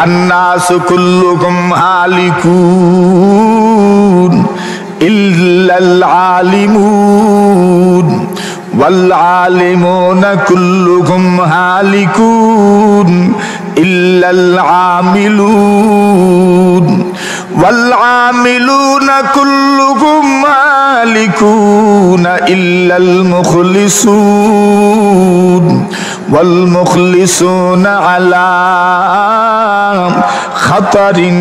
আন্নাসু কুল্লুকুম হালিকুন ইল্লাল আলিমুন ওয়াল আলিমুনা কুল্লুকুম হালিকুন ইল্লাল আমিলুন ওয়াল আমিলুনা কুল্লুকুম হালিকুনা ইল্লাল মুখলিসুন ওয়াল মুখলিসুনা আলা খাতারিন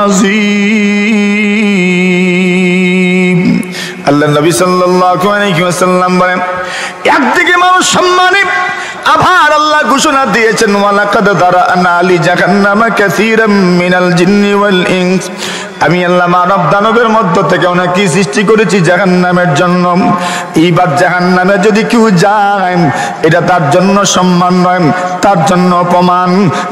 আযীম। আল্লাহ নবী সাল্লাল্লাহু আলাইহি ওয়াসাল্লাম বলেন, একদিকে মানুষ সম্মানী, আবার আল্লাহ ঘোষণা দিয়েছেন ওয়ালাকাদ দারানা লিজাহান্নামা কাসীরাম মিনাল জিন্নি ওয়াল ইনস, আমি আল্লাহ মানব দানবের মধ্য থেকে অনেক সৃষ্টি করেছি জাহান্নামের জন্য। এইবার জাহান্নামে যদি কেউ যায়, এটা তার জন্য সম্মান নয়, তার জন্য অপমান।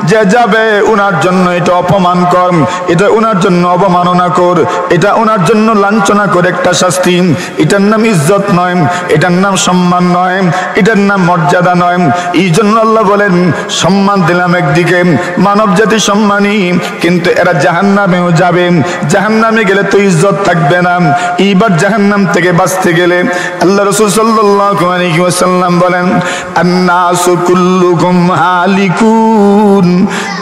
যে যাবে ওনার জন্য এটা অপমান কর, এটা ওনার জন্য অবমাননা কর, এটা ওনার জন্য লাঞ্ছনা করে একটা শাস্তি। এটার নাম ইজ্জত নয়, এটার নাম সম্মান নয়, এটার নাম মর্যাদা নয়। এই জন্য আল্লাহ বলেন সম্মান দিলাম একদিকে, মানব জাতি সম্মানী, কিন্তু এরা জাহান্নামেও যাবে। জাহান্নামে গেলে তো ইজ্জত থাকবে না। এইবার জাহান্নাম থেকে বাঁচতে গেলে আল্লাহ রাসূল সাল্লাল্লাহু আলাইহি ওয়াসাল্লাম বলেন, আন্নাসু কুল্লুকুম হালিকুন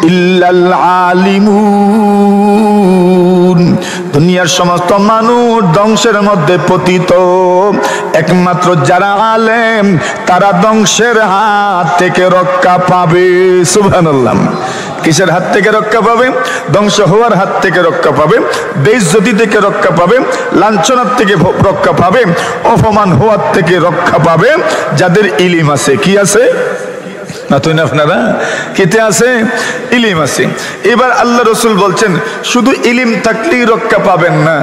ইল্লাল আলিমুন, দুনিয়ার সমস্ত মানুষ ধ্বংসের মধ্যে পতিত, একমাত্র যারা আলেম তারা ধ্বংসের হাত থেকে রক্ষা পাবে। সুবহানাল্লাহ। কিসের হাত থেকে রক্ষা পাবে? ধ্বংস হওয়ার হাত থেকে রক্ষা পাবে, বেইজ্জতি থেকে রক্ষা পাবে, লাঞ্ছনার থেকে রক্ষা পাবে, অপমান হওয়ার থেকে রক্ষা পাবে যাদের ইলম আছে। কি আছে না তুই না আপনারা কিতে আছে? ইলিম আছে। এবার আল্লাহ রসুল বলছেন শুধু ইলিম থাকলেই রক্ষা পাবেন না,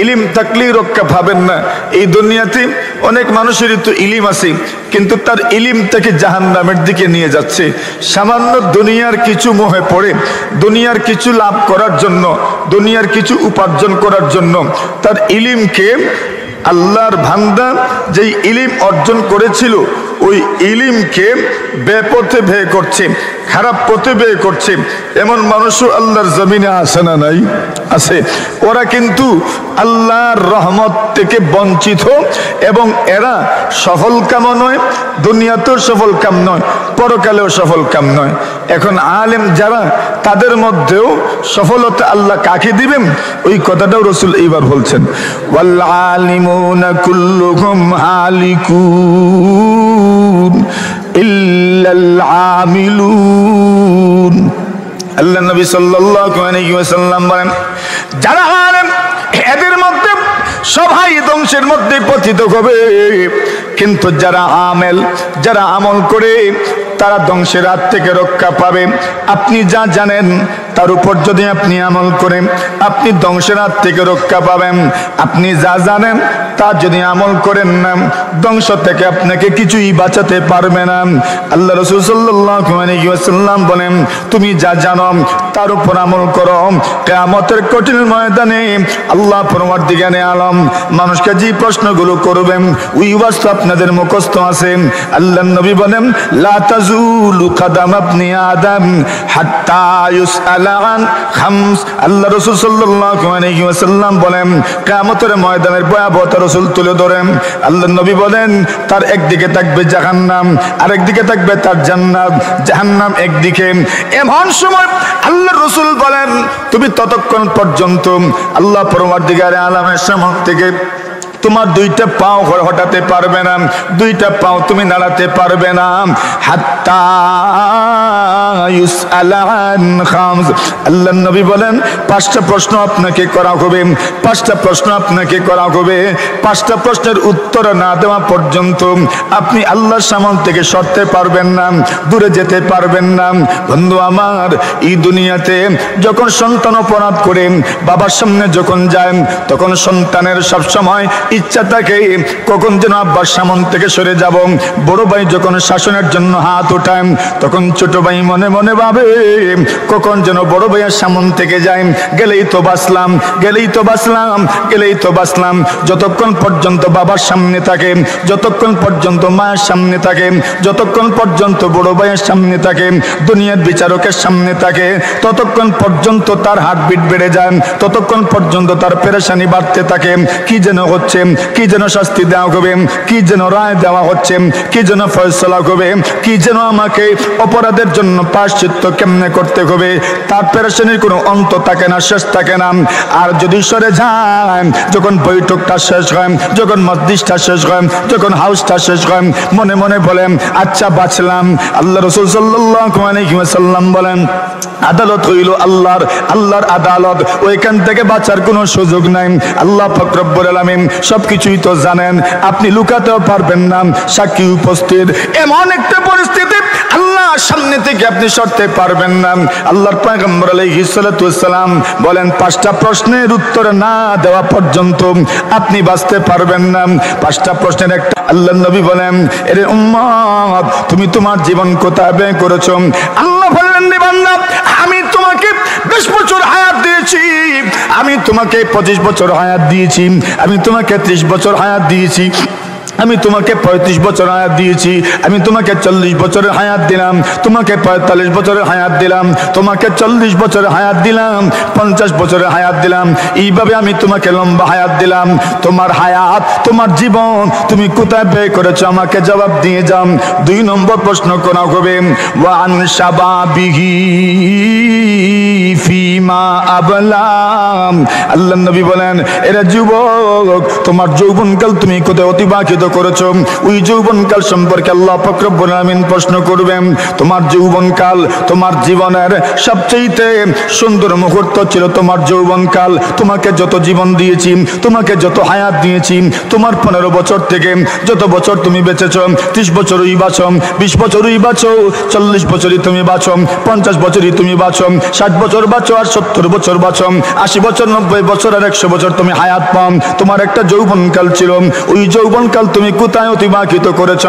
ইলিম থাকলেই রক্ষা পাবেন না। এই দুনিয়াতে অনেক মানুষেরই তো ইলিম আছে, কিন্তু তার ইলিম থেকে জাহান্নামের দিকে নিয়ে যাচ্ছে। সামান্য দুনিয়ার কিছু মোহে পড়ে, দুনিয়ার কিছু লাভ করার জন্য, দুনিয়ার কিছু উপার্জন করার জন্য তার ইলিমকে, আল্লাহর বান্দা যেই ইলিম অর্জন করেছিল ওই ইলিমকে বেপথে ব্যয় করছে, খারাপ পথে ব্যয় করছে। এমন মানুষও আল্লাহর জমিনে আসে না? নাই, আছে। ওরা কিন্তু আল্লাহর রহমত থেকে বঞ্চিত, এবং এরা সফল কাম নয়, দুনিয়াতেও সফল কাম নয়, পরকালেও সফল কাম নয়। এখন আলেম যারা, তাদের মধ্যেও সফলতা আল্লাহ কাকে দিবেন ওই কথাটাও রাসূল এইবার বলছেন, ওয়াল আলিমুনা কুল্লুহুম হালিকুন ইল্লাল আমিলুন। আল্লাহ নবী সাল্লাল্লাহু আলাইহি ওয়াসাল্লাম বলেন, যারা আলেম এদের মধ্যে সবাই ধ্বংসের মধ্যে পতিত হবে, কিন্তু যারা আমেল, যারা আমল করে তারা ধ্বংসের হাত থেকে রক্ষা পাবে। আপনি যা জানেন তার উপর যদি আপনি আমল করেন, আপনি ধ্বংসের হাত থেকে রক্ষা পাবেন। আপনি যা জানেন তা যদি আমল করেন না, ধ্বংস থেকে আপনাকে কিছুই বাঁচাতে পারবে না। আল্লাহ রাসূল সাল্লাল্লাহু আলাইহি ওয়াসাল্লাম বলেন, তুমি যা জানো তার উপর আমল করো। কিয়ামতের কঠিন ময়দানে আল্লাহ পরওয়ারদিগারে আলম মানুষকে যে প্রশ্নগুলো করবেন ওই ওয়াজ আপনাদের মুখস্থ আছে। আল্লাহর নবী বলেন, লা তাজুলু কদম ইবনি আদম হাত্তা ইউসআলা আন খামস। আল্লাহ রাসূল সাল্লাল্লাহু আলাইহি ওয়াসাল্লাম বলেন, কিয়ামতের ময়দানের ভয়াবহতা রাসূল তুলে ধরেন। আল্লাহর নবী বলেন, তার একদিকে থাকবে জাহান্নাম, আরেকদিকে থাকবে তার জান্নাত। জাহান্নাম একদিকে, এমন সময় আল্লাহর রাসূল বলেন, তুমি ততক্ষণ পর্যন্ত আল্লাহ পরওয়ারদিগারে আলমের সামনে থেকে তোমার দুইটা পাও হটাতে পারবে না, দুইটা পাও তুমি নাড়াতে পারবে না। হাত্তা ইউসআলা আন খামস। আল্লাহর নবী বলেন, পাঁচটা প্রশ্ন আপনাকে করা হবে, পাঁচটা প্রশ্ন আপনাকে করা হবে। পাঁচটা প্রশ্নের উত্তর না দেওয়া পর্যন্ত আপনি আল্লাহর সামনে থেকে সরতে পারবেন না, দূরে যেতে পারবেন না। বন্ধু আমার, এই দুনিয়াতে যখন সন্তান অপরাধ করে বাবার সামনে যখন যায়, তখন সন্তানের সব সময় ইচ্ছা থাকে কখন যেন আব্বার সামনে থেকে সরে যাব। বড় ভাই যখন শাসনের জন্য হাত ওঠায়, তখন ছোট ভাই মনে মনে ভাবে কখন যেন বড় ভাইয়ের সামন থেকে যাই, গেলেই তো বাঁচলাম, গেলেই তো বাঁচলাম, গেলেই তো বাঁচলাম। যতক্ষণ পর্যন্ত বাবার সামনে থাকে, যতক্ষণ পর্যন্ত মায়ের সামনে থাকে, যতক্ষণ পর্যন্ত বড় ভাইয়ের সামনে থাকে, দুনিয়ার বিচারকের সামনে থাকে, ততক্ষণ পর্যন্ত তার হার্টবিট বেড়ে যায়, ততক্ষণ পর্যন্ত তার পেরেশানি বাড়তে থাকে। কি যেন হচ্ছে, কি যেন শাস্তি দেওয়া হবে, কি যেন রায় দেওয়া হচ্ছে, কি যেন ফয়সালা হবে, কি যেন আমাকে অপরাধের জন্য প্রায়শ্চিত্ত কেমনে করতে হবে, তার পেরেশানির কোনো অন্ত থাকে না, শেষ থাকে না। আর যদি সরে যায়, যখন বৈঠকটা শেষ হয়, যখন মজলিসটা শেষ হয়, যখন হাউসটা শেষ হয়, মনে মনে বলেন আচ্ছা বাঁচলাম। আল্লাহ রাসূল সাল্লাল্লাহু আলাইহি ওয়াসাল্লাম বলেন আদালত হইল আল্লাহর, আল্লাহর আদালত, ওইখান থেকে বাঁচার কোনো সুযোগ নাই। আল্লাহ পাক রব্বুল আলামিন সবকিছুই তো জানেন, আপনি লুকাতেও পারবেন না, সাক্ষী উপস্থিত। এমন একটা পরিস্থিতি আল্লাহর সামনে থেকে আপনি সরতে পারবেন না। আল্লাহর পয়গম্বর আলাইহিস সালাতু ওয়াস সালাম বলেন 5টা প্রশ্নের উত্তর না দেওয়া পর্যন্ত আপনি বাঁচতে পারবেন না। 5টা প্রশ্নের একটা আল্লাহর নবী বলেন, এরে উম্মত তুমি তোমার জীবন কোথায় ব্যয় করেছো? আল্লাহ বললেন রে বান্দা, আমি তোমাকে 20 বছর হায়াত দিয়েছি, আমি তোমাকে 25 বছর হায়াত দিয়েছি, আমি তোমাকে 30 বছর হায়াত দিয়েছি, আমি তোমাকে 35 বছর হায়াত দিয়েছি, আমি তোমাকে 40 বছরের হায়াত দিলাম, তোমাকে 45 বছরের হায়াত দিলাম, তোমাকে 40 বছরের হায়াত দিলাম, 50 বছরের হায়াত দিলাম, এইভাবে আমি তোমাকে লম্বা হায়াত দিলাম। তোমার হায়াত, তোমার জীবন তুমি কোথায় ব্যয় করেছো আমাকে জবাব দিয়ে যাও। 2 নম্বর প্রশ্ন করা হবে ওয়ান শাবাবিহি ফিমা আবলাম। আল্লাহ নবী বলেন, এরা যুবক তোমার যৌবনকাল তুমি কোথায় অতিবাহিত করেছো? ওই যৌবনকাল সম্পর্কে আল্লাহ পাক রব্বুল আলামিন প্রশ্ন করবেন। তোমার যৌবনকাল তোমার জীবনের সবচেয়ে সুন্দর মুহূর্ত ছিল তোমার যৌবনকাল। তোমাকে যত জীবন দিয়েছি, তোমাকে যত হায়াত দিয়েছি, তোমার 15 বছর থেকে যত বছর তুমি বেঁচেছো, 30 বছরই বাঁচো, 20 বছরই বাঁচো, 40 বছরই তুমি বাঁচো, 50 বছরই তুমি বাঁচো, 60 বছর বাঁচো আর 70 বছর বাঁচো, 80 বছর 90 বছর আর 100 বছর তুমি হায়াত পাও। তোমার একটা যৌবনকাল ছিল, ওই যৌবনকাল তুমি কোথায় অতিবাহিত করেছ?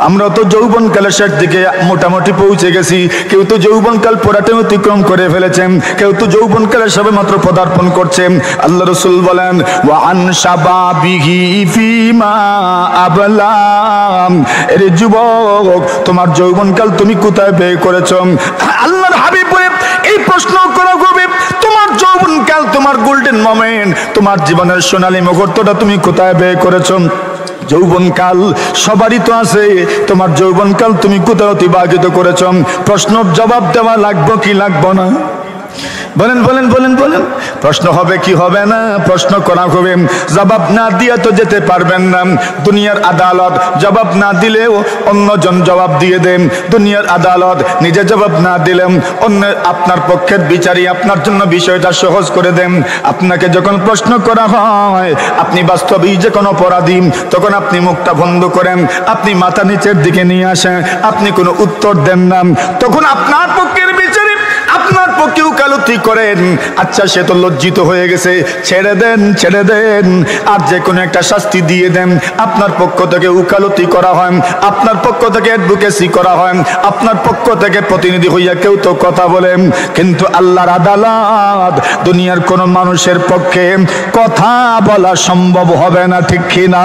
আমরা তো যৌবনকালের শেষ দিকে মোটামুটি পৌঁছে গেছি, কেউ তো যৌবনকাল পুরাটা অতিক্রম করে ফেলেছেন, কেউ তো যৌবনকালের সবে মাত্র পদার্পণ করছে। আল্লাহ রাসূল বলেন ওয়ান শাবাবিহি ফিমা আবলাম, এরে যুবক তোমার যৌবনকাল তুমি কোথায় ব্যয় করেছ? আল্লাহর হাবিব বলে এই প্রশ্ন করা হবে, তোমার যৌবনকাল, তোমার গোল্ডেন মোমেন্ট, তোমার জীবনের সোনালী মুহূর্তটা তুমি কোথায় ব্যয় করেছ? যৌবনকাল সবারই তো আছে, তোমার যৌবনকাল তুমি কোথায় অতিবাহিত করেছ? প্রশ্ন জবাব দেওয়া লাগবে কি লাগবে না? বলেন বলেন বলেন বলেন। প্রশ্ন হবে কি হবে না? প্রশ্ন করা হবে, জবাব না দিয়ে তো যেতে পারবেন না। দুনিয়ার আদালত জবাব না দিলেও অন্যজন জবাব দিয়ে দেন। দুনিয়ার আদালত নিজে জবাব না দিলেন অন্য আপনার পক্ষের বিচারী আপনার জন্য বিষয়টা সহজ করে দেন। আপনাকে যখন প্রশ্ন করা হয় আপনি বাস্তবেই যে কোনো অপরাধী, তখন আপনি মুখটা বন্ধ করেন, আপনি মাথা নিচের দিকে নিয়ে আসেন, আপনি কোনো উত্তর দেন না, তখন আপনার পক্ষের বিচারী আপনার পক্ষে উকালতি করেন। আচ্ছা সে তো লজ্জিত হয়ে গেছে, ছেড়ে দেন ছেড়ে দেন, আর যে কোনো একটা শাস্তি দিয়ে দেন। আপনার পক্ষ থেকে উকালতি করা হয়, আপনার পক্ষ থেকে অ্যাডভোকেসি করা হয়, আপনার পক্ষ থেকে প্রতিনিধি হইয়া কেউ তো কথা বলেন। কিন্তু আল্লাহর আদালত দুনিয়ার কোন মানুষের পক্ষে কথা বলা সম্ভব হবে না, ঠিক কিনা?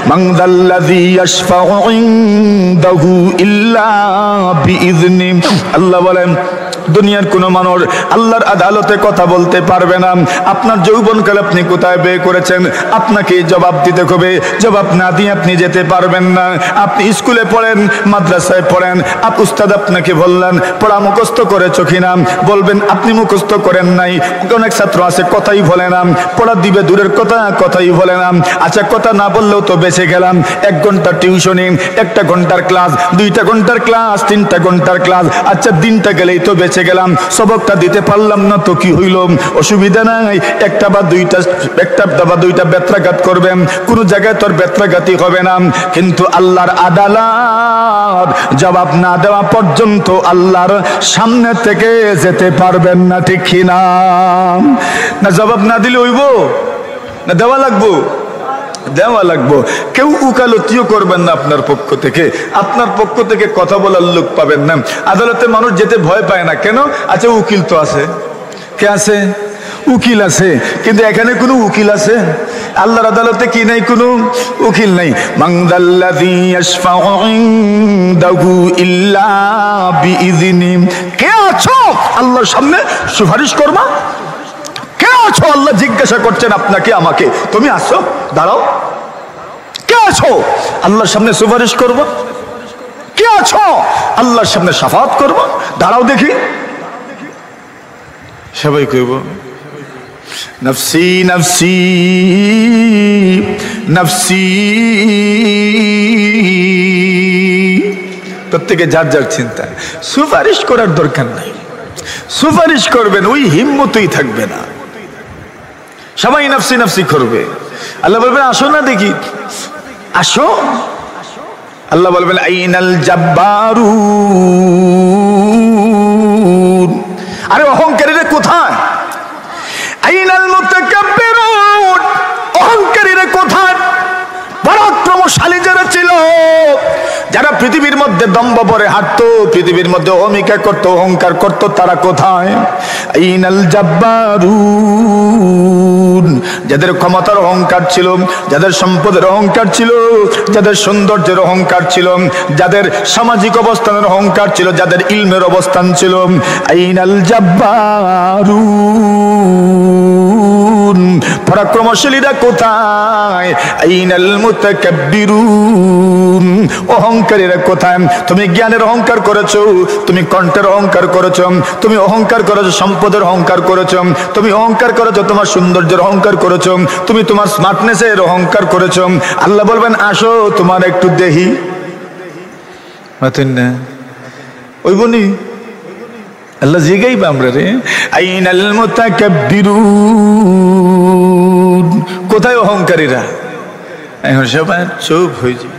মান যাল্লাযী ইয়াশফাউ ইনদাহু ইল্লা বিইযনি। আল্লাহ বলেন দুনিয়ার কোন মানুষ আল্লাহর আদালতে কথা বলতে পারবে না। আপনার যৌবনকাল আপনি কোথায় ব্যয় করেছেন আপনাকে জবাব দিতে হবে। জবাব না দিয়ে আপনি যেতে পারবেন না। আপনি স্কুলে পড়েন, মাদ্রাসায় পড়েন, উস্তাদ আপনাকে বললেন পড়া মুখস্থ করেছো কিনা, বলবেন আপনি মুখস্থ করেন নাই। অনেক ছাত্র আছে কথাই বলে না, পড়া দিবে দূরের কথা, কথাই বলে না। আচ্ছা কথা না বললেও তো বেঁচে গেলাম। 1 ঘন্টা টিউশনি, 1 ঘন্টার ক্লাস, 2 ঘন্টার ক্লাস, 3 ঘন্টার ক্লাস, আচ্ছা দিনটা গেলেই তো বেঁচে গেলাম। সবকটা দিতে পারলাম না তো কি হইল? অসুবিধা নাই, একটা বা দুইটা বেত্রাঘাত করবেন, কোন জায়গায় তোর বেত্রাঘাতই হবে না। কিন্তু আল্লাহর আদালত জবাব না দেওয়া পর্যন্ত আল্লাহর সামনে থেকে যেতে পারবেন না, ঠিক কিনা? না জবাব না দিলে হইব না দেওয়া লাগবো? দেওয়া লাগবো। কেউ উকালতিও করবেন না আপনার পক্ষ থেকে, আপনার পক্ষ থেকে কথা বলার লোক পাবেন না। আদালতে মানুষ যেতে ভয় পায় না কেন? আচ্ছা উকিল তো আছে। কে আছে? উকিল আছে। কিন্তু এখানে কোনো উকিল আছে? আল্লাহর আদালতে কি নাই? কোনো উকিল নাই। মানদাল্লাযী ইয়াশফাউ ইনদাহু ইল্লা বিইযনি। কে আছো আল্লাহর সামনে সুপারিশ করবা? কে আছো? আল্লাহ জিজ্ঞাসা করছেন আপনাকে আমাকে, তুমি আসো, দাঁড়াও। কে আছো আল্লাহর সামনে সুপারিশ করবা? কে আছো আল্লাহর সামনে শাফাআত করবা? দাঁড়াও দেখি। সবাই কইব নফসি নফসি নফসি। প্রত্যেকে যার যার চিন্তা। সুপারিশ করার দরকার নাই। সুপারিশ করবেন ওই হিম্মতই থাকবে না। সবাই নফসি নফসি করবে। আল্লাহ বলবেন আসো না দেখি, আসো। আল্লাহ বলবেন আইনাল জাব্বারুন। আরে অহংকারীরা কোথায়? আইনাল মুতাকাব্বিরুন। অহংকারীরা কোথায়? পরাক্রমশালী যারা ছিল, যারা পৃথিবীর মধ্যে দম্ভ ভরে হাঁটতো, পৃথিবীর মধ্যে অহমিকা করতো, অহংকার করতো, তারা কোথায়? আইনাল জাব্বারুন। যাদের ক্ষমতার অহংকার ছিল, যাদের সম্পদের অহংকার ছিল, যাদের সৌন্দর্যের অহংকার ছিল, যাদের সামাজিক অবস্থানের অহংকার ছিল, যাদের ইলমের অবস্থান ছিল, আইনাল জাব্বারুন। পরাক্রমশালীরা কোথায়? আইনাল মুতাকাব্বিরুন। অহংকারীরা কোথায়? তুমি জ্ঞানের অহংকার করেছো, তুমি কণ্ঠের অহংকার করেছো, তুমি অহংকার করেছো সম্পদের অহংকার করেছো, তুমি অহংকার করেছো তোমার সৌন্দর্যের অহংকার করেছো, তুমি তোমার স্মার্টনেসের অহংকার করেছো। আল্লাহ বলবেন আসো তোমার একটু দেহি। ওই বনি আল্লাহ জিগাইবা আমরা রে। আইনাল মুতাকাব্বিরুন। কোথায় অহংকারীরা? এখন সবাই চুপ হয়ে যাবে।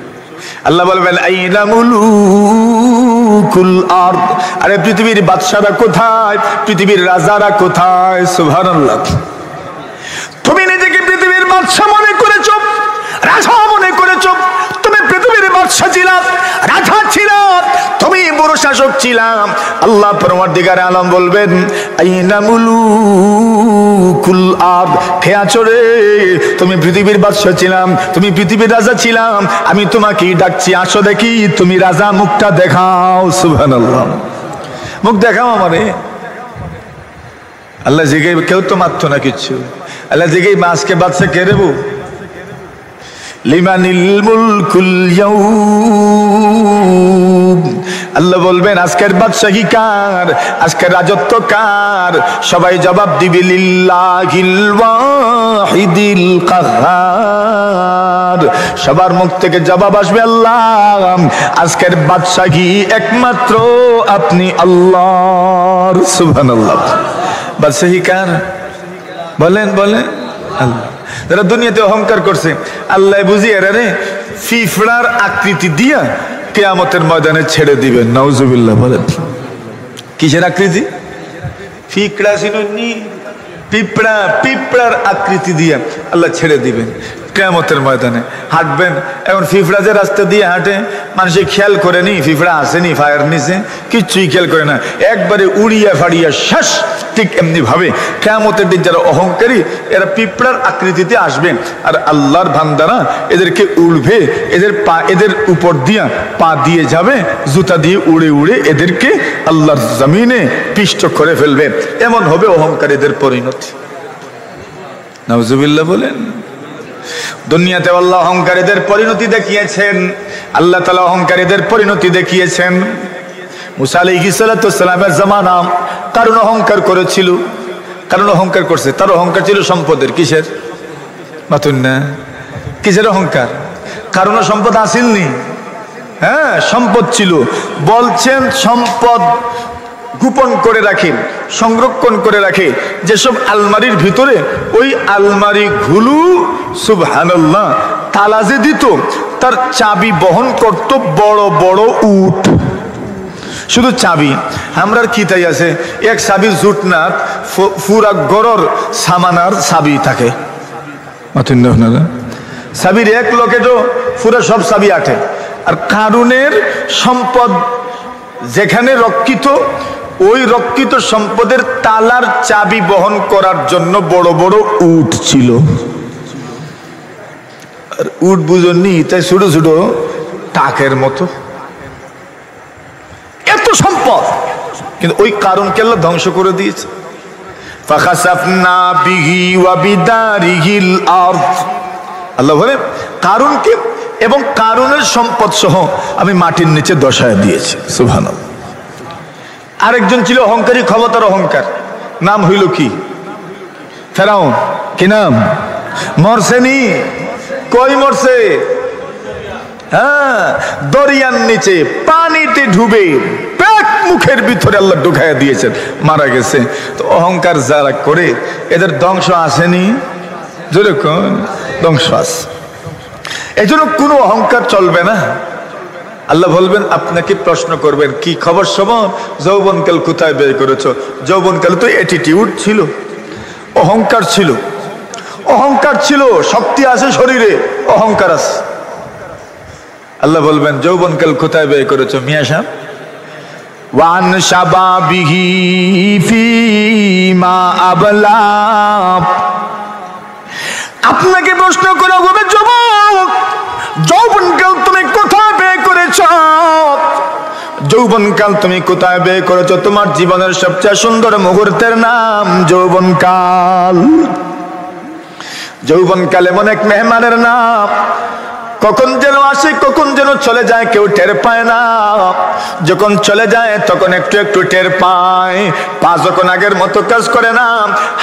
আল্লাহ বলবেন আইনা মুলুকুল আরদ। আরে পৃথিবীর বাদশারা কোথায়? পৃথিবীর রাজারা কোথায়? সুবহানাল্লাহ। তুমি নিজেকে পৃথিবীর বাদশা মনে করেছো, রাজা মনে করেছো। তুমি পৃথিবীর বাদশা ছিলাম, রাজা ছিলাম, তুমি বড় শাসক ছিলাম। আল্লাহ পরওয়ারদিগার আলম বলবেন আইনা মুলুকুল আরদ। কে আছো রে? তুমি পৃথিবীর বাদশা ছিলাম, তুমি পৃথিবীর রাজা ছিলাম, আমি তোমাকে ডাকছি আসো দেখি। তুমি রাজা, মুখটা দেখাও। সুবহানাল্লাহ। মুখ দেখাও আমারে। আল্লাহ জিগাই, কেউ তো মারতো না কিচ্ছু। আল্লাহ জিগাই আজকে বাদশা কে রে? লিমানিল মুলকুল ইয়াউম। আল্লাহ বলবেন আজকের বাদশাহী কার? আজকের রাজত্ব কার? সবাই জবাব দিবে লিল্লাহিল ওয়াহিদিল কাহ্হার। সবার মুখ থেকে জবাব আসবে আল্লাহ, আজকের বাদশাহী একমাত্র আপনি আল্লাহর। সুবহানাল্লাহ। বাদশাহী কার? বলেন বলেন। আল্লাহ। যারা দুনিয়াতে অহংকার করছে, আল্লাহ বুঝি এরা রে ফিফড়ার আকৃতি দিয়া কিয়ামতের ময়দানে ছেড়ে দিবেন। নাউজুবিল্লাহ। বলেন কিসের আকৃতি? ফিকড়া চিনুননি? পিঁপড়া, পিঁপড়ার আকৃতি দিয়া আল্লাহ ছেড়ে দিবেন কিয়ামতের ময়দানে। হাঁটবেন। এখন ফিফড়া যে রাস্তা দিয়ে হাঁটে, মানুষে খেয়াল করেনি ফিফড়া আসেনি ফায়ার নিচে, কিচ্ছুই খেয়াল করে না, একবারে উড়িয়া ফাড়িয়া শেষ। ঠিক এমনি ভাবে কিয়ামতের দিন যারা অহংকারী, এরা পিঁপড়ার আকৃতিতে আসবে, আর আল্লাহর বান্দারা এদেরকে উড়বে, এদের পা এদের উপর দিয়া পা দিয়ে যাবে, জুতা দিয়ে উড়ে উড়ে এদেরকে আল্লাহর জমিনে পিষ্ট করে ফেলবে। এমন হবে অহংকারীদের পরিণতি। নাউজুবিল্লাহ। বলেন দুনিয়াতে আল্লাহ অহংকারীদের পরিণতি দেখিয়েছেন। আল্লাহ তাআলা অহংকারীদের পরিণতি দেখিয়েছেন। মুসা আলাইহিস সালাতু ওয়াস সালামের জামানা কারণ অহংকার করেছিল। কারণ অহংকার করছে, তার অহংকার ছিল সম্পদের। কিসের? মাতুন না। কিসের অহংকার? কারণ সম্পদ আসেননি। হ্যাঁ, সম্পদ ছিল। বলছেন সম্পদ গোপন করে রাখে, সংরক্ষণ করে রাখে যেসব আলমারির ভিতরে, ওই আলমারি গুলো সুবহানাল্লাহ তালা যে দিত, তার চাবি বহন করত বড় বড় উট। শুধু চাবি। আমরার কি তাই আছে, এক চাবি জুট না, পুরা গড়র সামানার চাবি থাকে। চাবির এক লকেটও পুরো সব চাবি আটে। আর কারুনের সম্পদ যেখানে রক্ষিত, ওই রক্ষিত সম্পদের তালার চাবি বহন করার জন্য বড় বড় উট ছিল। আর উট বুঝনি, তাই ছোট ছোট টাকের মতো, এত সম্পদ। কিন্তু ওই কারুনকে আল্লাহ ধ্বংস করে দিয়েছে। ফাখাসাফনা বিহি ওয়া বিদারিহিল আরদ, আল্লাহ বলেন কারুনকে এবং কারুনের সম্পদ সহ আমি মাটির নিচে দশায় দিয়েছি। সুবহানাল্লাহ। আরেকজন ছিল অহংকারী, ক্ষমতার অহংকার, নাম হইল কি? ফেরাউন। কি নাম? মরছেনি? কই মরছে? হ্যাঁ, দরিয়ার নিচে পানিতে ডুবে পেট মুখের ভিতরে আল্লাহ ঢুকাইয়া দিয়েছেন, মারা গেছে। তো অহংকার যারা করে এদের ধ্বংস আসেনি? যেরকম ধ্বংস আছে। এই জন্য কোনো অহংকার চলবে না। আল্লাহ বলবেন, আপনাকে প্রশ্ন করবেন, কি খবর সবর, যৌবনকাল কোথায় ব্যয় করেছ? যৌবনকাল তো অ্যাটিটিউড ছিল, অহংকার ছিল, অহংকার ছিল, শক্তি আছে শরীরে, অহংকার আছে। আল্লাহ বলবেন, যৌবনকাল কোথায় ব্যয় করেছ মিয়া সাহেব? ওয়ান শাবাবিহি ফিমা আবলা, আপনাকে প্রশ্ন করা হবে, যুবক যৌবনকাল তুমি কোথায় ব্যয় করেছ? যৌবনকাল তুমি কোথায় ব্যয় করেছ? তোমার জীবনের সবচেয়ে সুন্দর মুহূর্তের নাম যৌবনকাল। যৌবনকাল এমন এক মেহমানের নাম, কখন যেন আসে কখন যেন চলে যায়, কেউ টের পায় না। যখন চলে যায় তখন একটু একটু টের পায়। পা যখন আগের মতো কাজ করে না,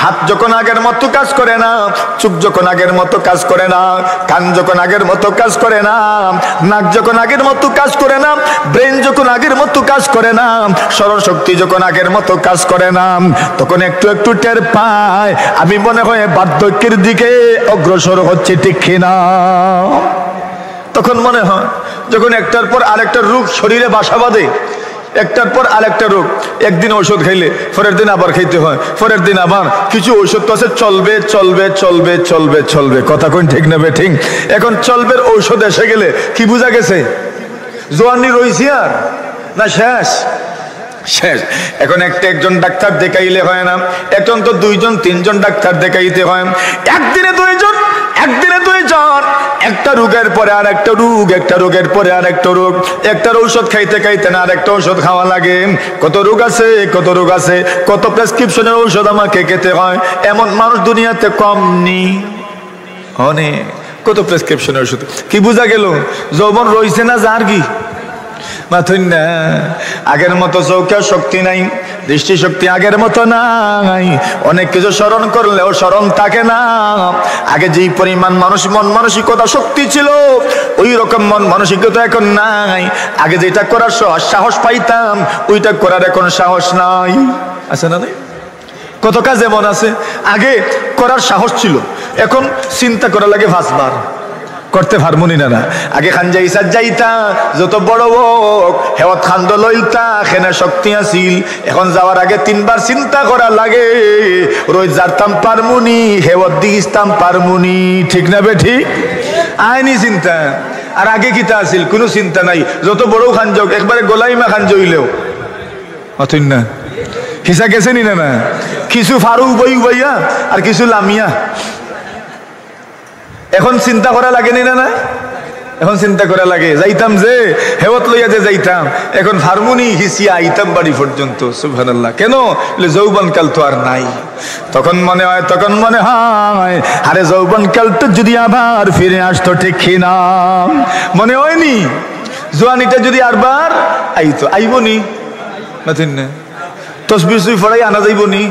হাত যখন আগের মতো কাজ করে না, চোখ যখন আগের মতো কাজ করে না, কান যখন আগের মতো কাজ করে না, নাক যখন আগের মতো কাজ করে না, ব্রেন যখন আগের মতো কাজ করে না, স্মরণ শক্তি যখন আগের মতো কাজ করে না, তখন একটু একটু টের পায়। আমি মনে হয় বার্ধক্যের দিকে অগ্রসর হচ্ছে, ঠিক কিনা? তখন মনে হয় যখন একটার পর আরেকটা রোগ শরীরে বাসা বাঁধে, একটার পর আরেকটা রোগ, একদিন ঔষধ খাইলে পরের দিন আবার খাইতে হয়, পরের দিন আবার কিছু ঔষধ তো আছে চলবে চলবে চলবে চলবে চলবে, কথা কোন ঠিক নেবে ঠিক? এখন চলবের ঔষধ এসে গেলে কি বোঝা গেছে? জোয়ানি রইছি আর না শেষ? শেষ। এখন একজন ডাক্তার দেখাইলে হয় না, এখন তো দুইজন তিনজন ডাক্তার দেখাইতে হয়, একদিনে দুইজন, একদিনে দুইজন, একটা রোগের পরে আর একটা রোগ, একটা রোগের পরে আর একটা রোগ, একটার ঔষধ খাইতে খাইতে না আর একটা ঔষধ খাওয়া লাগে। কত রোগ আছে, কত রোগ আছে, কত প্রেসক্রিপশনের ঔষধ আমাকে খেতে হয়। এমন মানুষ দুনিয়াতে কম নেই, অনেক। কত প্রেসক্রিপশনের ওষুধ। কি বোঝা গেল? যৌবন রইছে না যার কি মাথুন না, আগের মতো চৌকের শক্তি নাই, দৃষ্টি শক্তি আগের মতো নাই, অনেক কিছু স্মরণ করলেও স্মরণ থাকে না। আগে যেই পরিমাণ মানুষ মন মানসিকতা শক্তি ছিল, ওই রকম মন মানসিকতা এখন নাই। আগে যেটা করার সাহস পাইতাম, ওইটা করার এখন সাহস নাই। আছে না? নাই? কত কাজ এমন আছে আগে করার সাহস ছিল, এখন চিন্তা করা লাগে 5 বার, করতে পারমুনি না। না আগে খান যাইসা যাইতা, যত বড় হোক হেওয়াত খান্দ লইতা, খেনা শক্তি আছিল। এখন যাওয়ার আগে 3 বার চিন্তা করা লাগে, রোজ যারতাম পারমুনি, হেওয়াত দিস্তাম পারমুনি, ঠিক না বে ঠিক? আইনি চিন্তা। আর আগে কিতা আছিল? কোনো চিন্তা নাই, যত বড় খান যাওক, একবারে গোলাইমা খান জইলেও অথই না হিসা গেছে নি? না কিছু ফারু বই বইয়া আর কিছু লামিয়া। এখন চিন্তা করা লাগে নি? না এখন চিন্তা করা লাগে। যাইতাম যে হেওয়াত লইয়া যে যাইতাম, এখন হারমোনি হিসিয়া আইতাম বাড়ি পর্যন্ত। সুবহানাল্লাহ। কেন? যৌবনকাল তো আর নাই। তখন মনে হয়, তখন মনে হয় আরে যৌবনকাল তো যদি আবার ফিরে আসতো, ঠিক কিনা? মনে হয়নি? জোয়ানিটা যদি আরবার আইতো, আইবনি না? তসবিহ সুই ফড়াই আনা যাইবনি?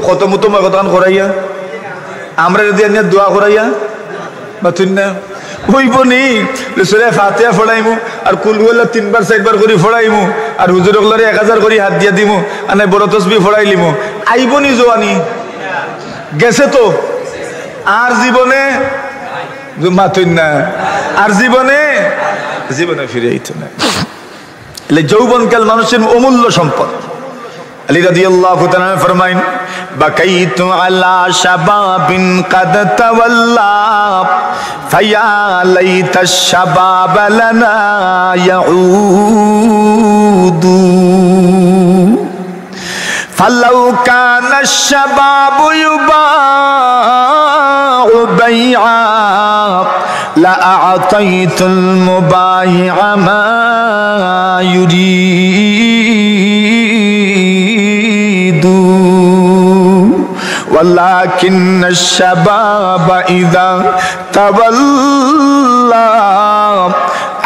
খতম তোমার কথা করাইয়া আমরা যদি দোয়া করাইয়া বাতুন না হইবনি? সুরা ফাতিহা ফড়াইমু আর কুল হুয়াল্লাহ 3 বার 4 বার করে ফড়াইমু আর হুজুর ওগুলারে 1000 করে হাত দিয়া দিমু আর নাই বড় তসবিহ ফড়াইলিমু, আইবনি জোয়ানি? গেছে তো। আর জীবনে মাতুন না, আর জীবনে ফিরে আইতো না। যৌবনকাল মানুষের অমূল্য সম্পদ। আলী রাদিয়াল্লাহু তাআলা ফরমাইন, বাকাইতু আলা শাবাবিন কাদ তাওয়াল্লা ফায়া লাইতা শাবাব লানা ইয়াউদু ফালাউ কানা শাবাবু ইউবাউ বাইআ লা আ'তাইতুল মুবাইআ মা ইউরিদু ওয়ালাকিন্না শাবাবা ইযা তাওয়াল্লা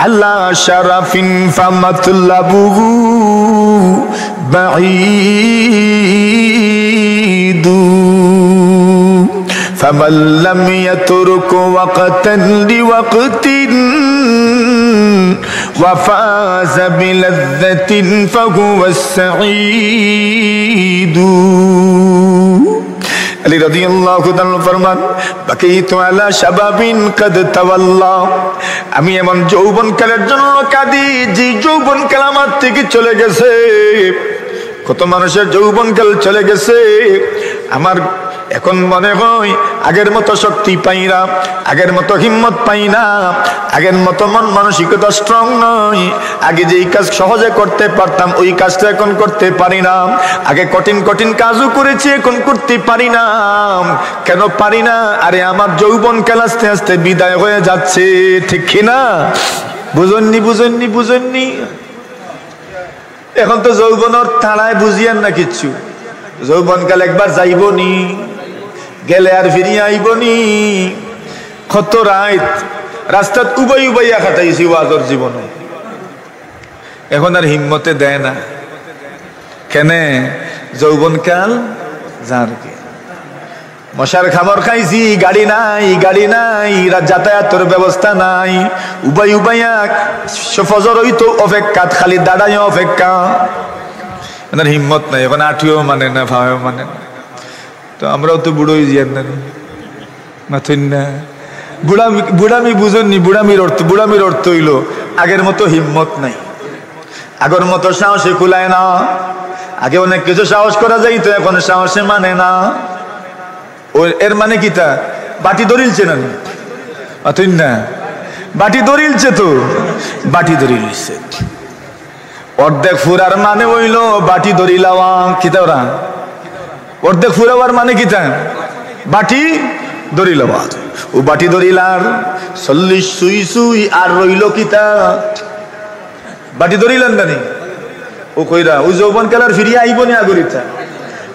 আলা শারাফিন ফামাতলাবুহু বাঈদু ফামান লাম ইয়াতরুক ওয়াকতান লিওয়াকতিন ওয়া ফাযা বিলাযযাতিন ফাহুয়া সাঈদু। আলী রাদিয়াল্লাহু তাআলা ফরমান বাকাইতু আলা শাবাবিন কাদ তাওয়াল্লা, আমি এমন যৌবনকালের জন্য কাঁদি যে যৌবনকাল আমার থেকে চলে গেছে। কত মানুষের যৌবনকাল চলে গেছে, আমার এখন মনে হয় আগের মতো শক্তি পাই না, আগের মতো হিম্মত পাই না, আগের মতো মন মানসিকতা স্ট্রং নয়। আগে যেই কাজ সহজে করতে পারতাম ওই কাজটা এখন করতে পারি না। আগে কঠিন কঠিন কাজও করেছি, এখন করতে পারি না। কেন পারি না? আরে আমার যৌবনকাল আস্তে আস্তে বিদায় হয়ে যাচ্ছে, ঠিক কিনা? বুঝেননি বুঝেননি বুঝেননি? এখন তো যৌবনের তাড়ায় বুঝিয়েন না কিচ্ছু। যৌবনকাল একবার যাইব নি, গেলে আর ফিরিয়ে আইব নি। কত রাত রাস্তাত উবাই উবাইয়া খাটাইছি ওয়াজর জীবনে, এখন আর হিম্মতে দেয় না। কেনে? যৌবনকাল যার কি। মশার খাবার খাইছি, গাড়ি নাই, গাড়ি নাই, যাতায়াতের ব্যবস্থা নাই, উবাই উবাইয়া ফজর হইতো অপেক্ষা, খালি দাঁড়াই অপেক্ষা। এনার হিম্মত নাই, এখন আঠিও মানে না, ভাবেও মানে না। তো আমরাও তো বুড়োই জিয়ার না মাথুন না। বুড়ামি বুঝেননি? বুড়ামির অর্থ হইল আগের মতো হিম্মত নাই, আগের মতো সাহসে কুলায় না। আগে অনেক কিছু সাহস করা যাইতো, এখন সাহসে মানে না। এর মানে কি? তা বাটি ধরিলছে না মাথুন না, বাটি ধরিলছে তো, বাটি ধরিলছে। অর্ধেক ফুরার মানে হইল বাটি ধরিলাওয়া। কিতা ওরা অর্ধেক ফুরাবার মানে কিতা? বাটি ধরিলাওয়া। ও বাটি ধরিলার 40 সুই সুই আর রইল কিতা? বাটি ধরিলেন না নি? ও কইরা ও যৌবন কালার ফিরিয়ে আইব নি আগরিতা।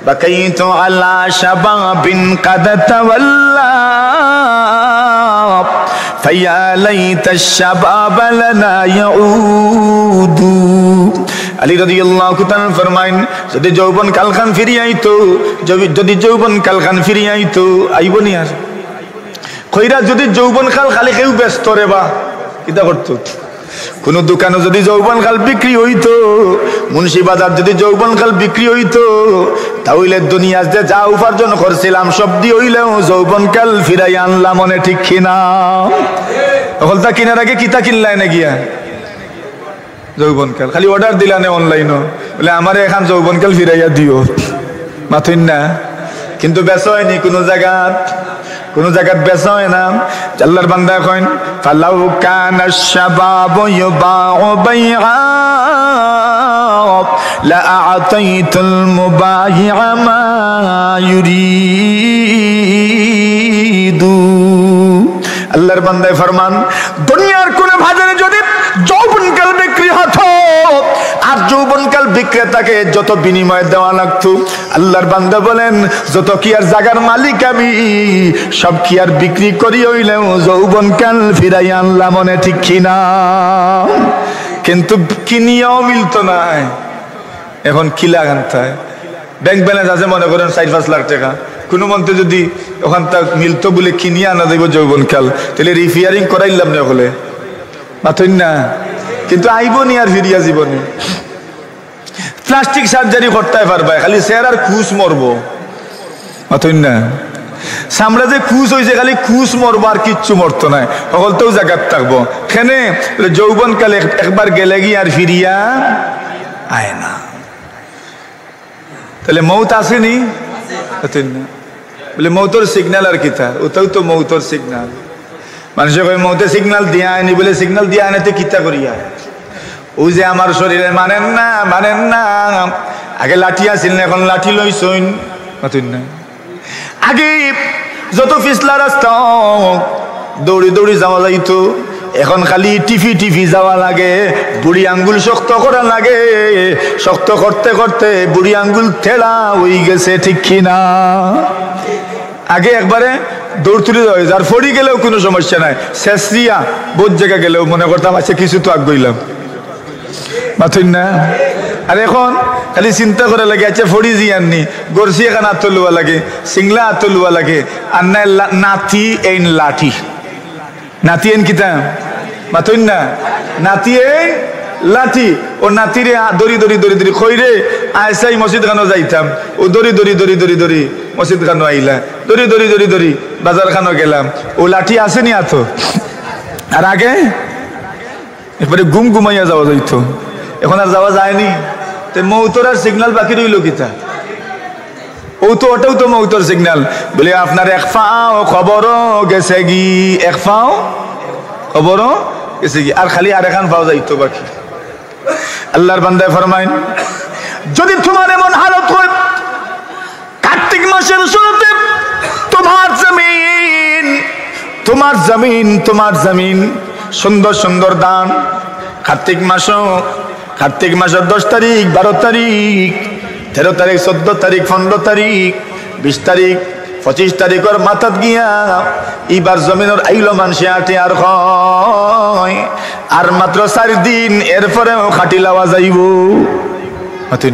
বাকাইতু আলা শাবাবিন কাদ তাওয়াল্লা ফায়া লাইতা শাবাব লানা ইয়াউদু। আলী রাদিয়াল্লাহু তাআলা ফরমাইন, যদি যৌবন কালখান ফিরিয়ে আইতো, যদি যৌবন কালখান ফিরিয়ে আইতো, আইব নি আর? কইরা যদি যৌবন কাল খালি কেউ ব্যস্ত রে বা কিতা করতো? কোন দোকানে যদি যৌবন কাল বিক্রি হইতো, মুন্সি বাজার যদি যৌবন কাল বিক্রি হইতো, তাহলে দুনিয়াতে যা উপার্জন করছিলাম সব দিয়ে হইলেও যৌবন কাল ফিরাই আনলাম, মনে ঠিক কিনা? হলতা কিনার আগে কিতা কিনলাই না গিয়া যৌবনকাল, খালি অর্ডার দিলা না অনলাইনও, বলে আমার এখন যৌবনকাল ফিরাইয়া দিও, মাথুন না। কিন্তু বেচা হয়নি কোনো জায়গাত বেচা হয় না। আল্লাহর বান্দা কইন ফালাউ কানা শাবাবু ইউবাউ বাইআ লা আ'তাইতুল মুবাইআ মা ইউরিদু। আল্লাহর বান্দা ফরমান, দুনিয়ার কোন বাজারে যদি যৌবনকাল বিক্রি হতো আর যৌবনকাল বিক্রেতাকে যত বিনিময় দেওয়া লাগতো, আল্লাহর বান্দা বলেন যত কি আর জায়গার মালিক আমি, সব কি আর বিক্রি করি হইলেও যৌবনকাল ফিরাই আনলাম, মনে ঠিক কিনা? কিন্তু কিনিয়াও মিলতো না। এখন কিলা আনতায় ব্যাংক ব্যালেন্স আছে মনে করেন 4-5 লাখ টাকা, কোনো মন্ত্রে যদি ওখান তা মিলতো বলে কিনিয়ে আনা দেব যৌবনকাল, তাহলে রিফিয়ারিং করাইলাম না বলে মাথুন না। কিন্তু আইব নি আর ফিরিয়া জীবনে। প্লাস্টিক সার্জারি করতে পারবা, খালি চেহারার খুশ মরবো, মাথুন না। সামরা যে খুশ হয়েছে খালি খুশ মরবো, আর কিচ্ছু মরতো না, সকলতেও জায়গাত থাকবো। কেনে? যৌবনকালে একবার গেলে গিয়ে আর ফিরিয়া আয় না। তাহলে মৌত আসেনি? বলে মৌতর সিগন্যাল আর কিতা, ওটাও তো মৌতর সিগন্যাল। মানুষে কয় মৌতের সিগন্যাল দিয়া আনি, বলে সিগন্যাল দিয়া আনে তো কিতা করিয়া? ও যে আমার শরীরে মানেন না, মানেন না। আগে লাঠি আসিল না, এখন লাঠি লইছইন না। আগে যত পিছলা রাস্তা দৌড়ি দৌড়ি যাওয়া যাইতো, এখন খালি টিফি টিফি যাওয়া লাগে। বুড়ি আঙ্গুল শক্ত করা লাগে, শক্ত করতে করতে বুড়ি আঙ্গুল ঠেলা হয়ে গেছে, ঠিক কিনা? আগে একবারে দৌড় তুলে দেওয়া হয়েছে, আর ফড়ি গেলেও কোনো সমস্যা নাই। শেষরিয়া বোধ জায়গা গেলেও মনে করতাম আচ্ছা কিছু তো আগ গইলাম, মাথুন না। আর এখন খালি চিন্তা করে লাগে আচ্ছা ফড়ি জিয়াননি, গরসি এখানে আত্ম লুয়া লাগে, সিংলা আত্ম লুয়া লাগে। আর নাই নাতি এই লাঠি, নাতি এন কিতা মাথুন না, নাতি এই লাঠি। ও নাতিরে দড়ি দড়ি দড়ি দড়ি খইরে আইসাই মসজিদ খানো যাইতাম, ও দড়ি দড়ি দড়ি দড়ি দড়ি মসজিদ খানো আইলা, দড়ি দড়ি দড়ি দড়ি বাজার খানো গেলাম। ও লাঠি আসেনি এত। আর আগে এবারে গুম গুমাইয়া যাওয়া যাইতো, এখন আর যাওয়া যায়নি। তো মৌতর আর সিগন্যাল বাকি রইল কিতা? ও তো ওটাও তো মৌতর সিগন্যাল। বলে আপনার এক ফাও খবরও গেছে গি, এক ফাও খবরও গেছে গি, আর খালি আর এখান পাওয়া যাইতো বাকি। আল্লাহর বান্দায় ফরমাইন, যদি তোমার এমন হালত হয় কার্তিক মাসের শুরুতে তোমার জমিন, তোমার জমিন, তোমার জমিন সুন্দর সুন্দর দান। কার্তিক মাসের 10 তারিখ, 12 তারিখ, 13 তারিখ, 14 তারিখ, 15 তারিখ, 20 তারিখ, 25 তারিখের মাথাত গিয়া এবার জমিনের আইলো মানুষে আটে আর হয় আর মাত্র 4 দিন, এরপরেও খাটি লাওয়া যাইব।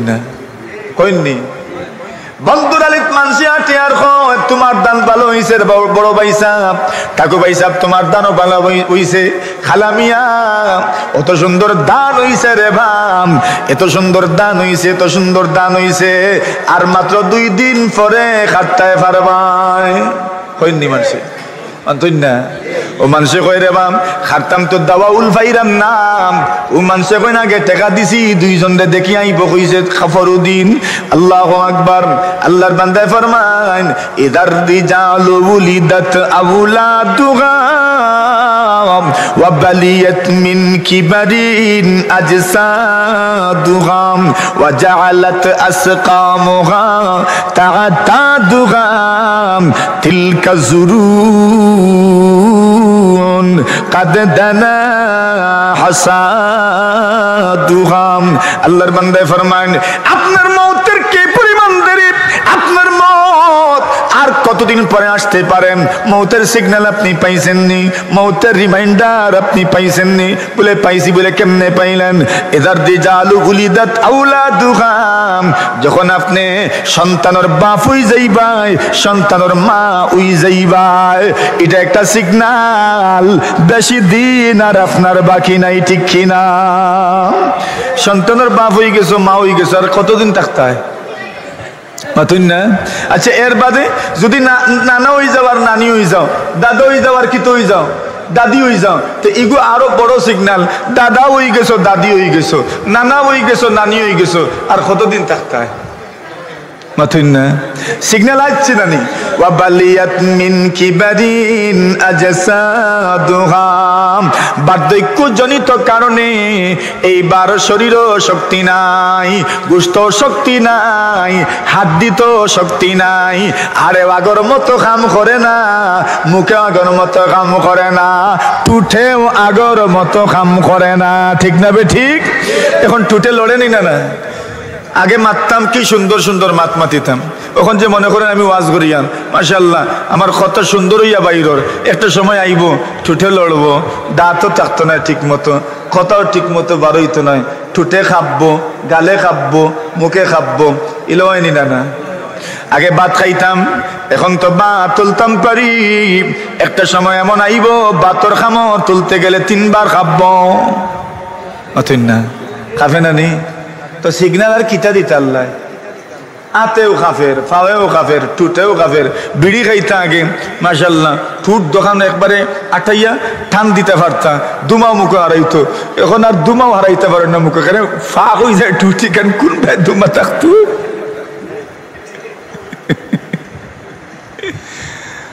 না কইনি বন্ধুর আলিত মানসি আটে আর হয় তোমার দান ভালো হইছে বড় ভাই সাহেব, কাকু ভাই সাহেব তোমার দানও ভালো হইছে। খালামিয়া অত সুন্দর দান হইছে রে ভাম, এত সুন্দর দান হইছে, এত সুন্দর দান হইছে, আর মাত্র 2 দিন পরে খাট্টায় পারবাই। কইনি মানসি আন্তই না। ও মানুষে কই রে বাম খাটতাম তো দাওয়া উল ফাইরাম নাম। ও মানুষে কই না গে টাকা দিছি 2 জনরে দেখি আইব কইছে খাফরুদ্দিন। আল্লাহু আকবার। আল্লাহর বান্দায় ফরমান ইদার রিজালু উলিদাত আওলাদুহা ওয়া বালিয়াত মিন কিবারিন আজসাদুহা ওয়া জাআলাত আসকামুহা তাআতাদুহা তিলকা জুরুন قد دنا حسادها। আল্লাহর বান্দা ফরমান আপনার মওতের কি পরিমাণ দেরি, আপনার মওত আর কতদিন পরে আসতে পারেন? মওতের সিগন্যাল আপনি পাইছেননি, মওতের রিমাইন্ডার আপনি পাইছেননি। বলে পাইছি। বলে কেমনে পাইলেন? ইদার দিজালু উলিদাত আওলাদুহা, যখন আপনি সন্তানের বাপ হই যাইবাই, সন্তানের মা হই যাইবাই, এটা একটা সিগন্যাল। বেশি দিন আর আপনার বাকি নাই, ঠিক কিনা? সন্তানের বাপ হয়ে গেছো, মা হয়ে গেছো, আর কতদিন থাকতে হয়? মাতুন না। আচ্ছা এর বাদে যদি নানা হয়ে যাও আর নানি হয়ে যাও, দাদা হয়ে যাও আর কি তো হয়ে যাও, দাদি হয়ে যাও, তো এগু আরো বড় সিগন্যাল। দাদা হয়ে গেছো, দাদি হয়ে গেছো, নানা হয়ে গেছো, নানি হয়ে গেছো, আর কতদিন থাকতে হয়? মাথুন না। সিগন্যাল আসছে নানি ওয়া বালিয়াত মিন কিবারিন আজসাদুহা, বার্ধক্য জনিত কারণে এইবার শরীরও শক্তি নাই, গোশত শক্তি নাই, হাড্ডি তো শক্তি নাই, আরে আগর মতো কাম করে না, মুখে আগর মতো কাম করে না, টুঠেও আগর মতো কাম করে না, ঠিক না বে ঠিক? এখন টুঠে লড়েনি না না। আগে মারতাম, কি সুন্দর সুন্দর মাত মাতিতাম। এখন যে মনে করেন আমি ওয়াজ করিয়ান, মাশাআল্লাহ আমার কত সুন্দর হইয়া বাইরর, একটা সময় আইব ঠুটে লড়বো, দাঁতও থাকতো না ঠিক মতো, কথাও ঠিক মতো বার হইতো নয়, ঠুটে খাববো, গালে খাববো, মুখে খাববো, এলো হয়নি না না। আগে ভাত খাইতাম, এখন তো ভাত তুলতাম পারি, একটা সময় এমন আইব ভাতর খামো তুলতে গেলে 3 বার খাববো। অথিন না খাবে না নি? তো সিগন্যাল আর কিতা দিতে আল্লাহ? আতেও কাফের, ফাওয়েও কাফের, টুটেও কাফের। বিড়ি খাইতা আগে মাশাআল্লাহ ঠুট দোকান একবারে আটাইয়া টান দিতে পারতা, দুমাও মুখে হারাইতো। এখন আর দুমাও হারাইতে পারে না মুখে, কেন ফা হয়ে যায় টুটি, কেন কোন ভাই দুমা থাকতো।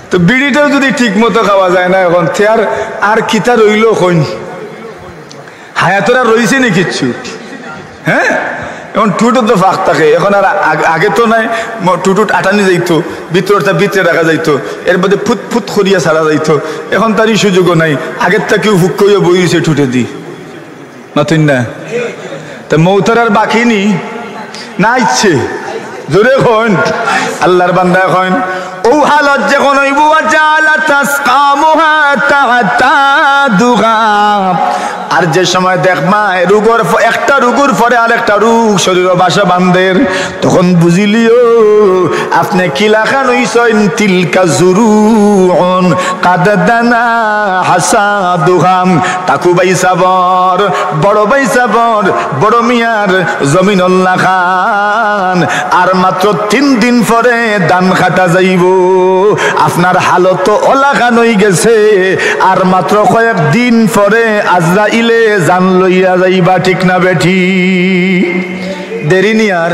তো বিড়িটাও যদি ঠিক মতো খাওয়া যায় না এখন আর কিতা রইল কইন হায়াতরা রইছে নি কিচ্ছু হ্যাঁ এখন টুটুর তো ফাঁক থাকে এখন আর আগে তো নাই টুটুট আটানি যাইতো ভিতরটা ভিতরে রাখা যাইতো এর মধ্যে ফুট ফুট করিয়া ছাড়া যাইতো এখন তারই সুযোগও নাই আগের তা কেউ হুক করিয়া বইছে টুটে দি নতুন না তা মৌতার আর বাকি নি না ইচ্ছে জোরে খন আল্লাহর বান্দা এখন ও হালত যখন হইব জালা তাসকামুহা তাহাতা দুগা আর যে সময় দেখমা রোগর একটা রোগের পরে আর একটা রোগ শরীরে বাসা বান্ধের তখন বুঝিলিও আপনি কিলাখান হইছেন তিলকা জুরুন কাদাদানা হাসাদুহাম টাকু বাইসাবর বড় বাইসাবর বড় মিয়ার জমিনুল্লাহ খান আর মাত্র 3 দিন পরে দান খাটা যাইব আপনার হালত ওলা খান হয়ে গেছে আর মাত্র কয়েকদিন পরে আজরাইলে জান লইয়া যাইবা ঠিক না বেঠি দেরি নি আর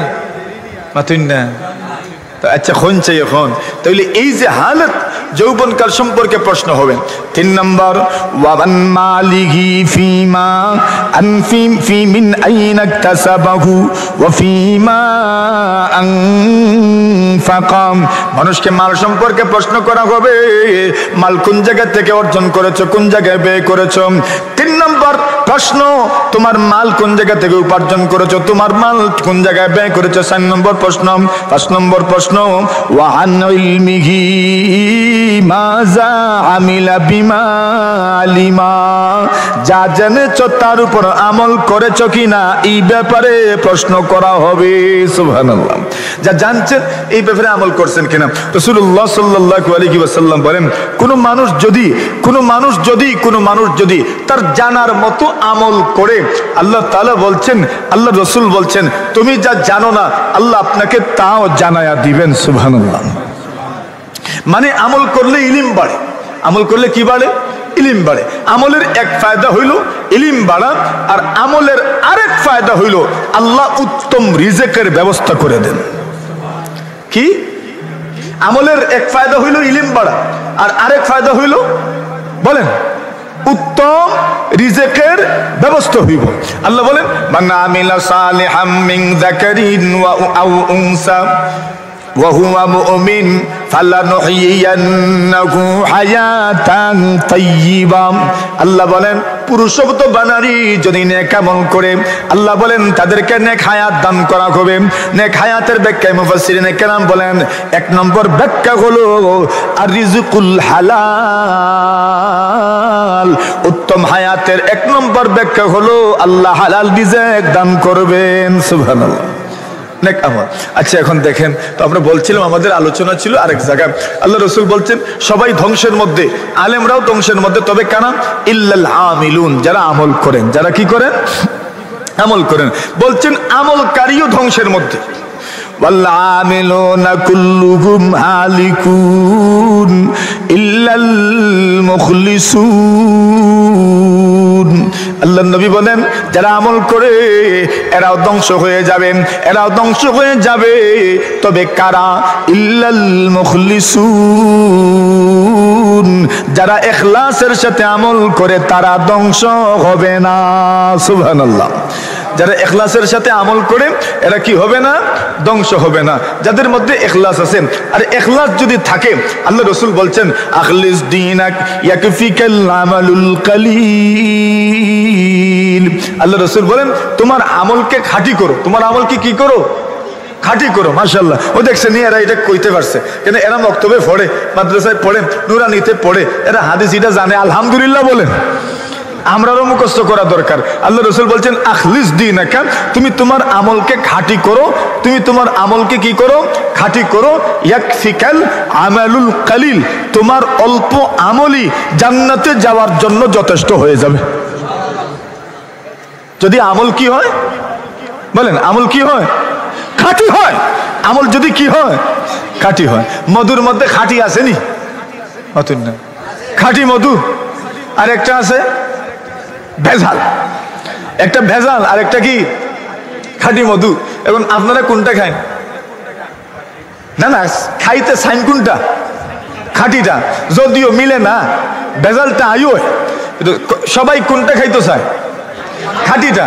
মাতুন না তো আচ্ছা কোন চাই এখন তাহলে এই যে হালত যৌবনকাল সম্পর্কে প্রশ্ন হবে 3 নম্বর ওয়াবান মালিহি ফিমা আনফি ফি মিন আইনা ইকতাসাবাহু ওয়া ফিমা আনফাকাম মানুষকে মাল সম্পর্কে প্রশ্ন করা হবে মাল কোন জায়গা থেকে অর্জন করেছো কোন জায়গায় ব্যয় করেছো 3 নম্বর প্রশ্ন তোমার মাল কোন জায়গা থেকে উপার্জন করেছো তোমার মাল কোন জায়গায় ব্যয় করেছো 4 নম্বর প্রশ্ন 5 নম্বর প্রশ্ন ওয়া আন ইলমিহি মাযা আমিলা বিমা আলিমা যা জেনেছো তার উপর আমল করেছো কিনা এই ব্যাপারে প্রশ্ন করা হবে সুবহানাল্লাহ যা জানছেন এই ব্যাপারে আমল করছেন কিনা রাসূলুল্লাহ সাল্লাল্লাহু আলাইহি ওয়াসাল্লাম বলেন কোন মানুষ যদি তার জানার মতো আমল করে আল্লাহ তাআলা বলছেন আল্লাহ রাসূল বলছেন তুমি যা জানো না আল্লাহ আপনাকে তাও জানায়া দিবেন সুবহানাল্লাহ মানে আমল করলে ইলম বাড়ে আমল করলে কি বাড়ে ইলম বাড়ে আমলের এক ফায়দা হইল ইলম বাড়া আর আমলের আরেক ফায়দা হইল আল্লাহ উত্তম রিজেকের ব্যবস্থা করে দেন কি আমলের এক ফায়দা হইল ইলম বাড়া আর আরেক ফায়দা হইল বলেন উত্তম রিজেকের ব্যবস্থা হইব আল্লাহ বলেন মান আমিলা সালিহাম মিন যাকারিন ওয়া আও উনসা ওয়া হুয়া মুমিন ফালানুহইয়ান্নাহু হায়াতান তাইয়্যিবা আল্লাহ বলেন পুরুষ তো বানারি যদি নেক আমল করে আল্লাহ বলেন তাদেরকে নেক হায়াত দান করা হবে নেক হায়াতের ব্যাখ্যা মুফাসসিরিনে কেরাম বলেন 1 নম্বর ব্যাখ্যা হলো আর রিজকুল হালাল উত্তম হায়াতের 1 নম্বর ব্যাখ্যা হলো আল্লাহ হালাল রিজক দান করবেন সুবহানাল্লাহ নেক আমল আচ্ছা এখন দেখেন তো আমরা বলছিলাম আমাদের আলোচনা ছিল আরেক জায়গায় আল্লাহ রাসূল বলছেন সবাই ধ্বংসের মধ্যে আলেমরাও ধ্বংসের মধ্যে তবে কানা ইল্লাল আমিলুন যারা আমল করেন যারা কি করেন আমল করেন বলছেন আমলকারীও ধ্বংসের মধ্যে ওয়াল আমিলুনা কুল্লুহুম হালিকুন ইল্লাল মুখলিসুন আল্লাহর নবী বলেন যারা আমল করে এরাও ধ্বংস হয়ে যাবে তবে কারা ইল্লাল মুখলিসুন যারা ইখলাসের সাথে আমল করে তারা ধ্বংস হবে না সুবহানাল্লাহ যারা ইখলাসের সাথে আমল করে এরা কি হবে না ধ্বংস হবে না যাদের মধ্যে ইখলাস আছে আর ইখলাস যদি থাকে আল্লাহ রাসূল বলছেন আখলিস দীনাক ইয়াকফিকাল আমালুল কালিল আল্লাহ রাসূল বলেন তোমার আমলকে খাঁটি করো তোমার আমলকে কি করো খাঁটি করো মাশাআল্লাহ ও দেখছেন এরা এটা কইতে পারছে কেন এরা মক্তবে পড়ে মাদ্রাসায় পড়ে নুরানিতে পড়ে এরা হাদিস এটা জানে আলহামদুলিল্লাহ বলেন আমরাও মুখস্থ করা দরকার আল্লাহ রাসূল বলছেন আখলিস দীনাকা তুমি তোমার আমলকে খাঁটি করো তুমি তোমার আমলকে কি করো খাঁটি করো ইয়াকফিকাল আমালুল কালিল তোমার অল্প আমলই জান্নাতে যাওয়ার জন্য যথেষ্ট হয়ে যাবে যদি আমল কি হয় বলেন আমল কি হয় খাঁটি হয় আমল যদি কি হয় খাঁটি হয় মধুর মধ্যে খাঁটি আসেনি অতুন না খাঁটি মধু আর একটা আছে ভেজাল একটা ভেজাল আর একটা কি খাঁটি মধু এখন আপনারা কোনটা খান না না খাইতে চাইন কোনটা খাঁটিটা, যদিও মিলে না, ভেজালটা আইও, সবাই কোনটা খাইতে চায়? খাঁটিটা।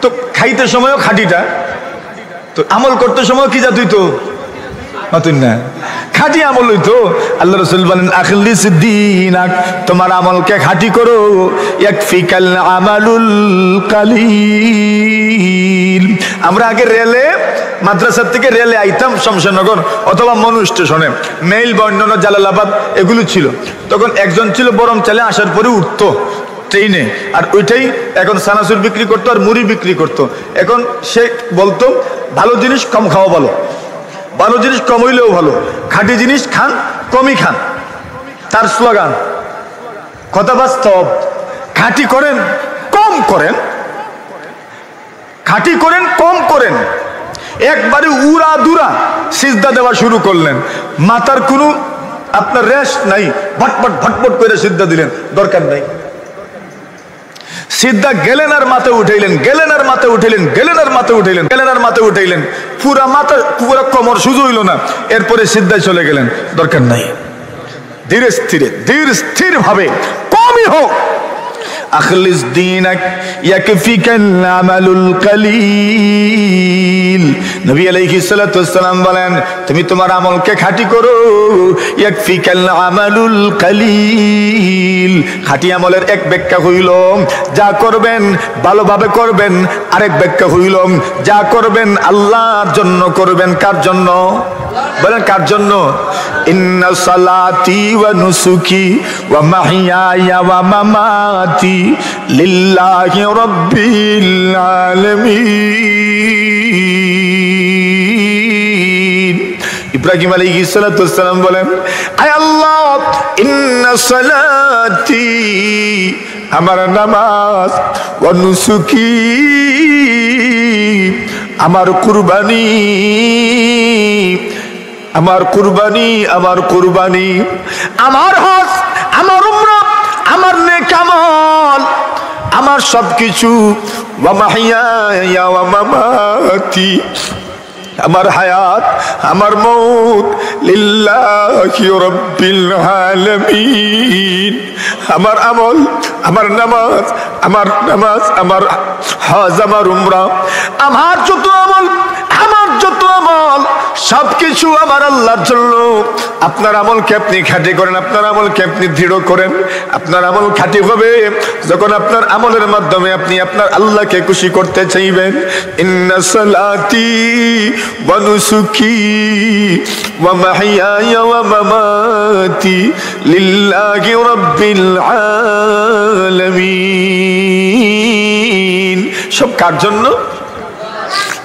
তো খাইতে সময়ও খাঁটিটা, তো আমল করতে সময় কি জাতুই তো নতুন না, খাঁটি আমল হইতো। আল্লাহ রাসূল বলেন আখলিস দীনাক, তোমার আমলকে খাঁটি করো, ইয়াকফিকাল আমালুল কালিল। আমরা আগে রেলে, মাদ্রাসার থেকে রেলে আইতাম শমশেরনগর অথবা মনু স্টেশনে, মেইল বা অন্যান্য জালালাবাদ এগুলো ছিল। তখন একজন ছিল বরম চালে আসার পরে উঠতো ট্রেনে, আর ওইটাই এখন সানাসুর বিক্রি করতো আর মুড়ি বিক্রি করতো। এখন সে বলতো ভালো জিনিস কম খাওয়া ভালো, ভালো জিনিস কম হইলেও ভালো, খাঁটি জিনিস খান কমই খান, তার স্লোগান। কথা বাস্তব, খাঁটি করেন কম করেন, খাঁটি করেন কম করেন। একবারে উড়া দুরা সিজদা দেওয়া শুরু করলেন, মাথার কোনো আপনার রেস্ট নাই, ভটভট ভটভট করে সিজদা দিলেন, দরকার নাই। সিদ্ধা গেলেন আর মাথা উঠাইলেন, গেলেন আর মাথা উঠাইলেন, গেলেন আর মাথা উঠাইলেন, গেলেন আর মাথা উঠাইলেন, পুরা মাথা পুরা কোমর সুযোগ হইল না, এরপরে সিদ্ধায় চলে গেলেন, দরকার নাই। ধীরে স্থির ভাবে কমই হোক, আখলিস দীনাক ইয়াকফিকাল আমালুল কালিল। নবী আলাইহিস সালাতু ওয়াসসালাম বলেন তুমি তোমার আমলকে খাঁটি করো, ইয়াকফিকাল আমালুল কালিল। খাঁটি আমলের এক ব্যাখ্যা হইল যা করবেন ভালোভাবে করবেন, আরেক ব্যাখ্যা হইল যা করবেন আল্লাহর জন্য করবেন। কার জন্য বলেন? কার জন্য? ইন্না সালাতি ওয়া নুসুকি ওয়া মাহইয়ায়া ওয়া মামাতি লিল্লাহি রাব্বিল আলামিন। ইব্রাহিম আলাইহিস সালাতু ওয়াসসালাম বলেন আয় আল্লাহ, ইন্না সালাতি আমার নামাজ, ওয়া নুসুকি আমার কুরবানি, আমার কুরবানি, আমার কুরবানি, আমার হজ, আমার উমরা, আমার নেক আমল, আমার সবকিছু, ওয়া মাহইয়া ওয়া মামাতি, আমার হায়াত, আমার মউত লিল্লাহি রাব্বিল আলামিন। আমার আমল, আমার নামাজ, আমার হজ, আমার উমরা, আমার যত আমল, আমার যত আমল সবকিছু আমার আল্লাহর জন্য। আপনার আমলকে আপনি খাঁটি করেন, আপনার আমলকে আপনি দৃঢ় করেন। আপনার আমল খাঁটি হবে যখন আপনার আমলের মাধ্যমে আপনি আপনার আল্লাহকে খুশি করতে চাইবেন। ইন্না সালাতি ওয়া নুসুকি ওয়া মাহইয়ায়া ওয়া মামাতি লিল্লাহি রাব্বিল আলামিন। সব কার জন্য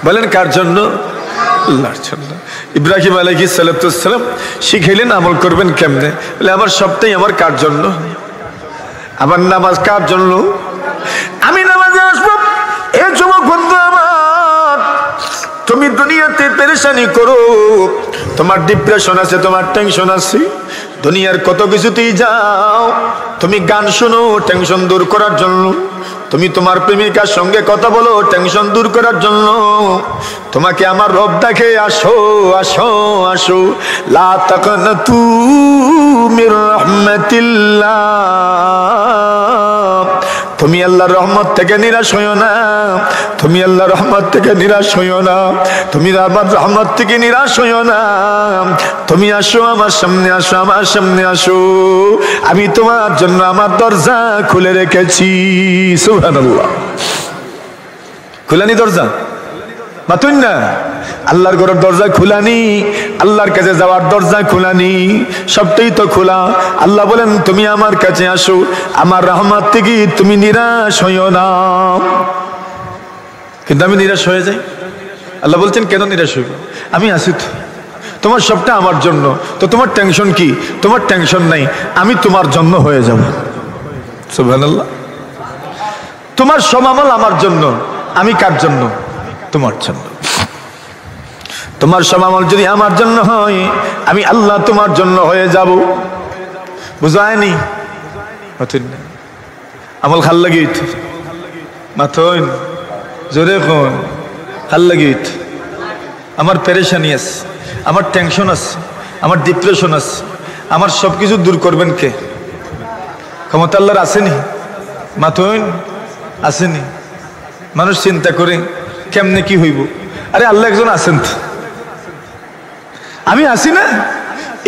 বলেন? কার জন্য? আল্লাহর জন্য। ইব্রাহিম আলাইহিস সালাতু ওয়াসসালাম শিখাইলেন আমল করবেন কেমনে, বলে আমার সবটাই আমার কার জন্য। আমার নামাজ কার জন্য? আমি নামাজে আসবো, এ যুবক বন্ধু আমার, তুমি দুনিয়াতে পেরেশানি করো, তোমার ডিপ্রেশন আছে, তোমার টেনশন আছে, দুনিয়ার কত কিছুতেই যাও, তুমি গান শোনো টেনশন দূর করার জন্য, তুমি তোমার প্রেমিকার সঙ্গে কথা বলো টেনশন দূর করার জন্য, তোমাকে আমার রব ডাকে আসো আসো আসো। লা তাকনাতু মির রাহমাতিল্লাহ, তুমি আল্লাহর রহমত থেকে নিরাশ হইও না, তুমি আল্লাহর রহমত থেকে নিরাশ হইও না, তুমি আমার রহমত থেকে নিরাশ হইও না। তুমি আসো আমার সামনে, আসো আমার সামনে আসো, আমি তোমার জন্য আমার দরজা খুলে রেখেছি। সুবহানাল্লাহ। খুলানি দরজা মাতুন না, আল্লাহর ঘরের দরজা খুলানি, আল্লাহর কাছে যাওয়ার দরজা খুলানি, সবটাই তো খোলা। আল্লাহ বলেন তুমি আমার কাছে আসো, আমার রহমত থেকে তুমি নিরাশ হইও না। কিন্তু আমি নিরাশ হয়ে যাই। আল্লাহ বলছেন কেন নিরাশ হইব? আমি আছি তো, তোমার সবটা আমার জন্য, তো তোমার টেনশন কি? তোমার টেনশন নাই, আমি তোমার জন্য হয়ে যাব। সুবহানাল্লাহ। তোমার সব আমল আমার জন্য, আমি কার জন্য? তোমার জন্য। তোমার সব আমল যদি আমার জন্য হয়, আমি আল্লাহ তোমার জন্য হয়ে যাব। বুঝায়নি? আমল খাল লাগিত মাথন জোরে কোন খাল লাগিত। আমার পেরেশানি আছে, আমার টেনশন আছে, আমার ডিপ্রেশন আছে, আমার সবকিছু দূর করবেন কে? ক্ষমতা আল্লাহর আসেনি? মাথুন আসেনি? মানুষ চিন্তা করে কেমনে কি হইব। আরে আল্লাহ একজন আছেন তো, আমি আসি না।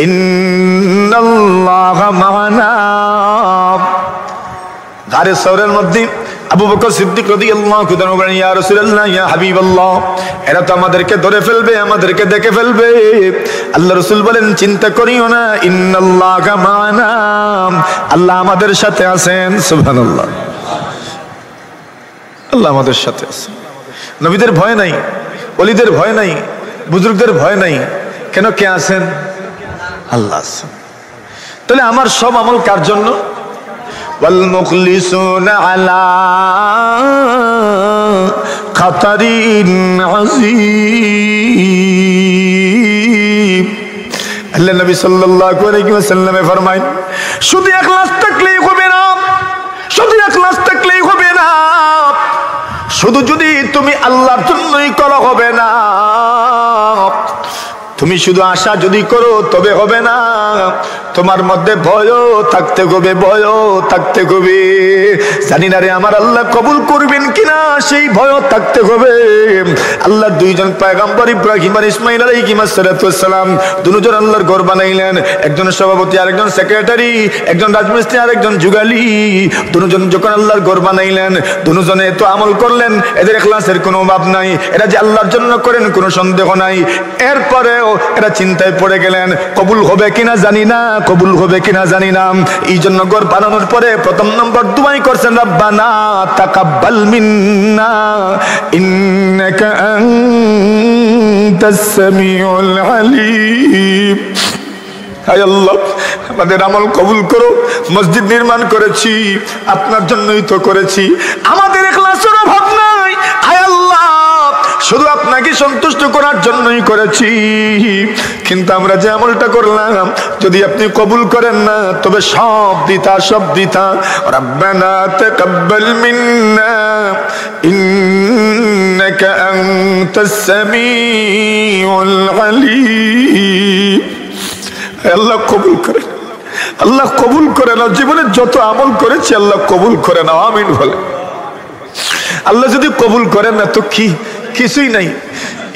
ইন্নাল্লাহা মা'ানা। গারে সওরের মধ্যে আবু বকর সিদ্দিক রাদিয়াল্লাহু তাআলা বলেন, ইয়া রাসূলুল্লাহ, ইয়া হাবিবাল্লাহ, এরা তো আমাদেরকে ধরে ফেলবে, আমাদেরকে দেখে ফেলবে। আল্লাহ রাসূল বলেন, চিন্তা করিও না, ইন্নাল্লাহা মা'ানা, আল্লাহ আমাদের সাথে আছেন। সুবহানাল্লাহ, আল্লাহ আমাদের সাথে আছেন। নবীদের ভয় নাই, ওলিদের ভয় নাই, বুজুর্গদের ভয় নাই। কেন? কে আছেন? আল্লাহ আছেন। তাহলে আমার সব আমল কার জন্য? ওয়াল মুখলিসুনা আলা খাতারিন আযীম। আল্লাহ নবী সাল্লাল্লাহু আলাইহি ওয়াসাল্লামে ফরমায়, শুধু ইখলাস থাকলেই হবে না, শুধু ইখলাস থাকলেই হবে না, শুধু যদি তুমি আল্লাহর জন্যই করো হবে না, তুমি শুধু আশা যদি করো তবে হবে না, তোমার মধ্যে ভয়ও থাকতে হবে, ভয়ও থাকতে হবে। জানি না রে আমার আল্লাহ কবুল করবেন কিনা, সেই ভয়ও থাকতে হবে। আল্লাহ দুইজন পয়গম্বর ইব্রাহিম আর ইসমাইল আলাইহিস সালাম দুজন আল্লাহর ঘর বানাইলেন। একজন সভাপতি, আরেকজন সেক্রেটারি, একজন রাজমিস্ত্রি, আরেকজন যুগালি। দুজন যখন আল্লাহর ঘর বানাইলেন, দুজনে তো আমল করলেন, এদের ইখলাসের কোনো অভাব নাই, এরা যে আল্লাহর জন্য করেন কোনো সন্দেহ নাই। এরপরেও এরা চিন্তায় পড়ে গেলেন, কবুল হবে কিনা জানি না, কবুল হবে কিনা জানি না। এই জন্য ঘর বানানোর পরে প্রথম নম্বর দুআই করছেন, রব্বানা তাকাব্বাল মিন্না ইন্নাকা আনতাস সামিউল আলিম। হায় আল্লাহ, আমাদের আমল কবুল করো। মসজিদ নির্মাণ করেছি আপনার জন্যই তো করেছি, আমাদের ইখলাসের অভাব নাই। হায় আল্লাহ, শুধু আপনাকে সন্তুষ্ট করার জন্যই করেছি, কিন্তু আমরা যে আমলটা করলাম যদি আপনি কবুল করেন না তবে সব বৃথা, সব বৃথা। রব্বানা তাকাব্বাল মিন্না ইন্নাকা আনতাস সামিউল আলিম। আল্লাহ কবুল করেন, আল্লাহ কবুল করে নাও। জীবনে যত আমল করেছি আল্লাহ কবুল করে নাও, আমিন বলে। আল্লাহ যদি কবুল করেন না তো কি? কিছুই নাই।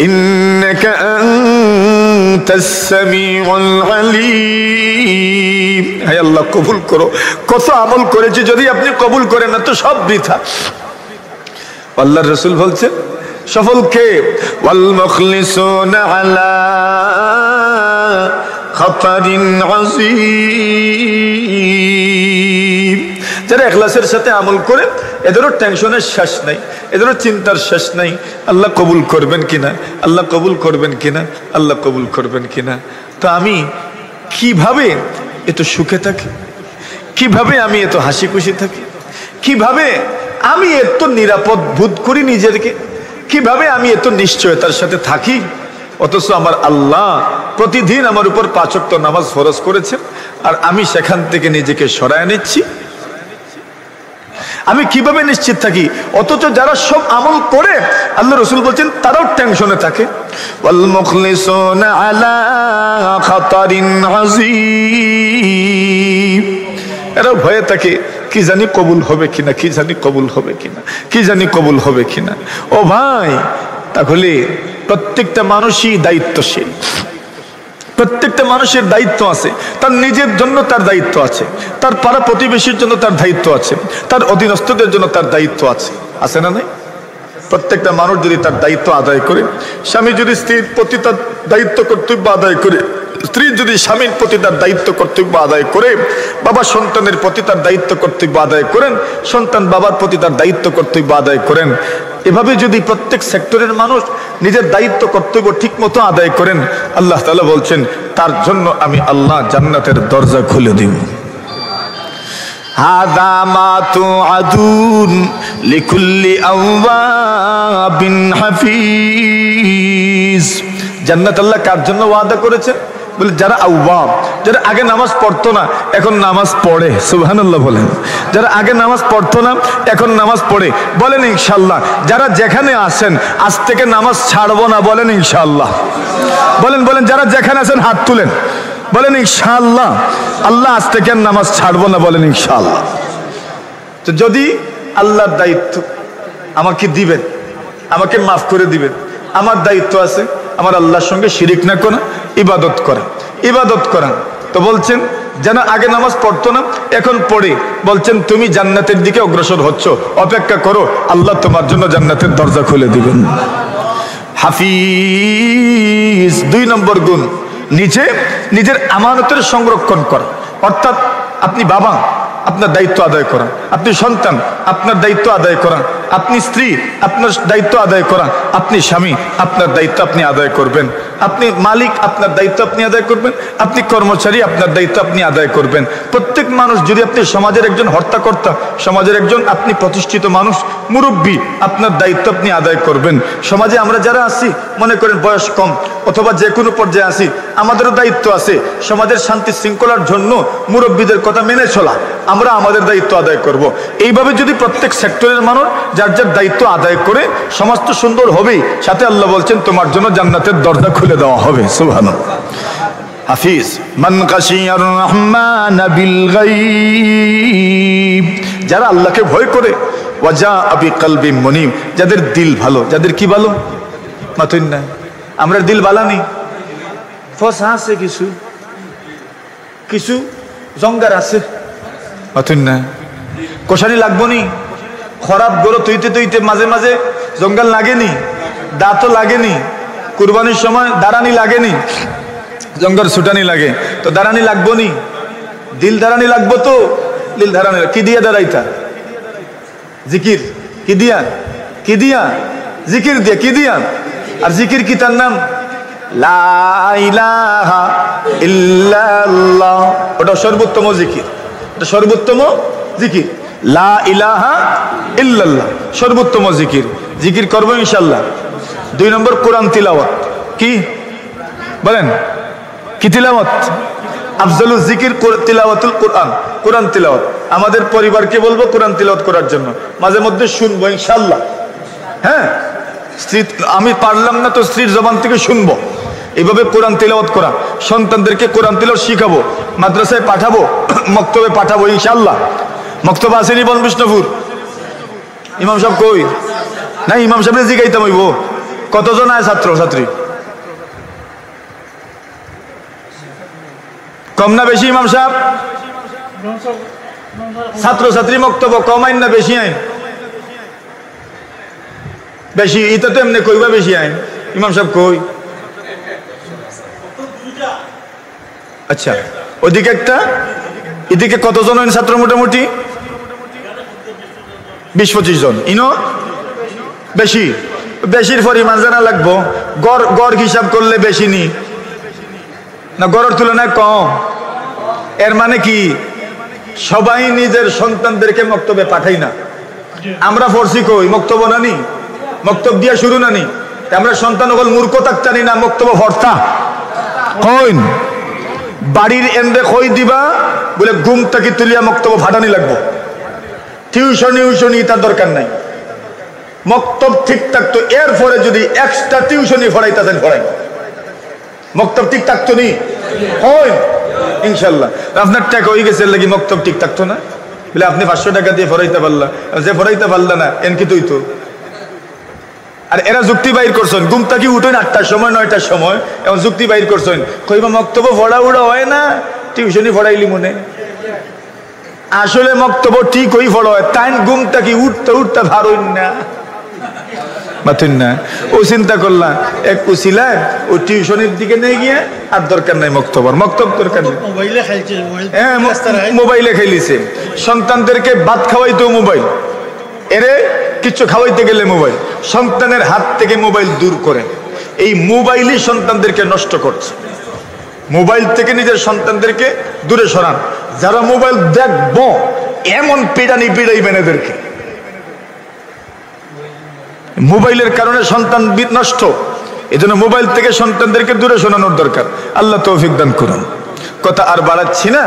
ইন্নাকা আনতাস সামিউল আলিম। হে আল্লাহ কবুল করো। কত আমল করেছি, যদি আপনি কবুল করেন না তো সব বৃথা। আল্লাহর রাসূল বলছেন, সফল কে? ওয়াল মুখলিসুনা আলা খাতারিন আযীম। যারা ইখলাসের সাথে আমল করে এদেরও টেনশনের শেষ নাই, এদেরও চিন্তার শেষ নাই, আল্লাহ কবুল করবেন কিনা, আল্লাহ কবুল করবেন কিনা, আল্লাহ কবুল করবেন কিনা। তো আমি কিভাবে এত সুখে থাকি, কিভাবে আমি এত হাসি খুশি থাকি, কিভাবে আমি এত নিরাপদ বোধ করি নিজেকে, কিভাবে আমি এত নিশ্চয়তার সাথে থাকি, অথচ আমার আল্লাহ প্রতিদিন আমার উপর 5 ওয়াক্ত নামাজ ফরজ করেছেন আর আমি সেখান থেকে নিজেকে সরায় নিচ্ছি। আমি কিভাবে নিশ্চিত থাকি? অথচ যারা সব আমল করে আল্লাহ রাসূল বলছেন তারাও টেনশনে থাকে। ওয়াল মুখলিসুনা আলা খাতারিন আযীম। এরা ভয়ে থাকে, কি জানি কবুল হবে কিনা, কি জানি কবুল হবে কিনা, কি জানি কবুল হবে কিনা। ও ভাই, তাহলে প্রত্যেকটা মানুষই দায়িত্বশীল, প্রত্যেকটা মানুষের দায়িত্ব আছে। তার নিজের জন্য তার দায়িত্ব আছে, তার পাড়া প্রতিবেশীর জন্য তার দায়িত্ব আছে, তার অধীনস্থদের জন্য তার দায়িত্ব আছে, আছে না নাই? প্রত্যেকটা মানুষ যদি তার দায়িত্ব আদায় করে, স্বামী যদি স্ত্রীর প্রতি তার দায়িত্ব কর্তব্য আদায় করে, স্ত্রী যদি স্বামীর প্রতি তার দায়িত্ব কর্তব্য আদায় করে, বাবা সন্তানের প্রতি তার দায়িত্ব কর্তব্য আদায় করেন, সন্তান বাবার প্রতি তার দায়িত্ব কর্তব্য আদায় করেন, এভাবে যদি প্রত্যেক সেক্টরের মানুষ নিজের দায়িত্ব কর্তব্য ঠিক মতো আদায় করেন, আল্লাহ তাআলা বলছেন তার জন্য আমি আল্লাহ জান্নাতের দরজা খুলে দিব। হাদা মা তুআদুন লিকুল্লি আওয়াবিন হাফিজ। জান্নাত আল্লাহ কার জন্য ওয়াদা করেছেন? বলে যারা আওয়াব, যারা আগে নামাজ পড়তো না এখন নামাজ পড়ে, সুবহানাল্লাহ বলেন। যারা আগে নামাজ পড়তো না এখন নামাজ পড়ে, বলেন ইনশাআল্লাহ। যারা যেখানে আছেন আজ থেকে নামাজ ছাড়বো না, বলেন ইনশাআল্লাহ। বলেন বলেন, যারা যেখানে আছেন হাত তুলেন, বলেন ইনশাআল্লাহ। আল্লাহ আজ থেকে নামাজ ছাড়বো না, বলেন ইনশাআল্লাহ। তো যদি আল্লাহর দায়িত্ব আমাকে দিবেন, আমাকে মাফ করে দিবেন, আমার দায়িত্ব আছে আমার আল্লাহর সঙ্গে শিরিক না করা, ইবাদত করা, ইবাদত করা। তো বলছেন যেন আগে নামাজ পড়তো না, এখন পড়ে বলছেন তুমি জান্নাতের দিকে অগ্রসর হচ্ছ, অপেক্ষা করো, আল্লাহ তোমার জন্য জান্নাতের দরজা খুলে দিবেন। হাফিজ, 2 নম্বর গুণ, নিজের আমানতের সংরক্ষণ করা। অর্থাৎ আপনি বাবা, আপনার দায়িত্ব আদায় করা, আপনি সন্তান, আপনার দায়িত্ব আদায় করা, আপনি স্ত্রী, আপনার দায়িত্ব আদায় করা, আপনি স্বামী, আপনার দায়িত্ব আপনি আদায় করবেন, আপনি মালিক, আপনার দায়িত্ব আপনি আদায় করবেন, আপনি কর্মচারী, আপনার দায়িত্ব আপনি আদায় করবেন। প্রত্যেক মানুষ যদি আপনি সমাজের একজন হর্তাকর্তা, সমাজের একজন আপনি প্রতিষ্ঠিত মানুষ, মুরব্বী, আপনার দায়িত্ব আপনি আদায় করবেন। সমাজে আমরা যারা আছি, মনে করেন বয়স কম অথবা যে কোনো পর্যায়ে আছি, আমাদেরও দায়িত্ব আছে সমাজের শান্তি শৃঙ্খলার জন্য মুরব্বীদের কথা মেনে চলা, আমরা আমাদের দায়িত্ব আদায় করব। এইভাবে যদি প্রত্যেক সেক্টরের মানুষ যার যার দায়িত্ব আদায় করে, সমাজ তো সুন্দর হবেই, সাথে আল্লাহ বলছেন তোমার জন্য জান্নাতের দরজা খুলে দেওয়া হবে। সুবহানাল্লাহ। হাফিজ, মান খাশিয়ার রহমান বিল গায়ব, যারা আল্লাহকে ভয় করে, ওয়াজা আবি কলবি মুনিব, যাদের দিল ভালো, যাদের কি ভালো মাতুন না, আমরা দিল বালানি ফসা আছে, কিছু কিছু জঙ্গার আছে, মাতুন না, কোশানি লাগবো নি, খরাব গরো তৈতে তৈতে মাঝে মাঝে জঙ্গল লাগেনি, দাঁতও লাগেনি, কুরবানির সময় দাঁড়ানি লাগেনি, জঙ্গল ছুটানি লাগে, তো দাঁড়ানি লাগবো নি, দিল দাঁড়ানি লাগবো, তো দিল দাঁড়ানি কি দিয়া দাঁড়াইতা, জিকির কি দিয়া, কি দিয়া জিকির দিয়া, কি দিয়া, আর জিকির কি তার নাম লা ইলাহা ইল্লাল্লাহ, ওটা সর্বোত্তম জিকির, এটা সর্বোত্তম জিকির, লা ইলাহা ইল্লাল্লাহ সর্বোত্তম জিকির। জিকির করবো ইনশাআল্লাহ। 2 নম্বর কোরআন তিলাওয়াত, কি বলেন, কি তিলাওয়াত, আফজালুল জিকির তিলাওয়াতুল কোরআন, কোরআন তিলাওয়াত। আমাদের পরিবারকে বলবো কোরআন তিলাওয়াত করার জন্য, মাঝে মধ্যে শুনবো ইনশাআল্লাহ। হ্যাঁ, স্ত্রী, আমি পারলাম না তো স্ত্রীর জবান থেকে শুনবো। এইভাবে কোরআন তিলাওয়াত করা, সন্তানদেরকে কোরআন তিলাওয়াত শিখাবো, মাদ্রাসায় পাঠাবো, মক্তবে পাঠাবো ইনশাআল্লাহ। মক্তব আসেনি বন বিষ্ণুপুর, ইমাম সাহেব কই না, ইমাম সাহেব জিগাইতাম হইব, কতজন আয় ছাত্র ছাত্রী, কম না বেশি ইমাম সাহেব, ছাত্র ছাত্রী মক্তব কম আইন না বেশি আইন, বেশি, এটা তো এমনি কইবা বেশি আইন, ইমাম সাহেব কই, আচ্ছা ওদিকে একটা, এদিকে কতজন আইন ছাত্র, মোটামুটি 20-25 জন, ইনো বেশি, বেশির পরিমাণ জানা লাগবো, গড় হিসাব করলে বেশি নি না গড়ের তুলনায় কম, এর মানে কি সবাই নিজের সন্তানদেরকে মক্তবে পাঠাই না, আমরা ফরসি কই মক্তব নানি, মক্তব দিয়া শুরু নানি, আমরা সন্তান হল মূর্খ থাকতানি না, মক্তব ভর্তা কইন, বাড়ির এন্ডে কই দিবা বলে ঘুম থেকে তুলিয়া মক্তব ফাটানি লাগবো, টিউশনি তার দরকার নাই, মক্তব ঠিক থাকতো, এরপরে যদি এক্সট্রা টিউশনি পড়াইতেছেন পড়াই, মক্তব ঠিক থাকতো নি হয় ইনশাল্লাহ। আপনার টাকা হয়ে গেছে লাগি মক্তব ঠিক থাকতো না, বলে আপনি 500 টাকা দিয়ে পড়াইতে পারলা, যে পড়াইতে পারলা না এনকি তুই তো। আর এরা যুক্তি বাইর করছেন, ঘুম থেকে উঠেন 8টার সময় 9টার সময়, এমন যুক্তি বাইর করছেন, কইবা মক্তব পড়া উড়া হয় না, টিউশনি পড়াইলি মনে, আসলে মক্তব ঠিক হই পড়া হয়, তাই ঘুম থেকে উঠতে উঠতে ভারই না, মাথুন না, ও চিন্তা করলাম এক উচিলা ও টিউশনের দিকে নিয়ে গিয়ে আর দরকার নাই মক্তবর, মক্তব দরকার নেই, মোবাইলে খেলিছে, সন্তানদেরকে ভাত খাওয়াইতো মোবাইল, এরে কিছু খাওয়াইতে গেলে মোবাইল, সন্তানের হাত থেকে মোবাইল দূর করে, এই মোবাইলই সন্তানদেরকে নষ্ট করছে, মোবাইল থেকে নিজের সন্তানদেরকে দূরে সরান, যারা মোবাইল দেখবো এমন পিড়ানি পিড়াইবেন এদেরকে, মোবাইলের কারণে সন্তান নষ্ট, এজন্য মোবাইল থেকে সন্তানদেরকে দূরে সরানোর দরকার। আল্লাহ তৌফিক দান করুন। কথা আর বাড়াচ্ছি না।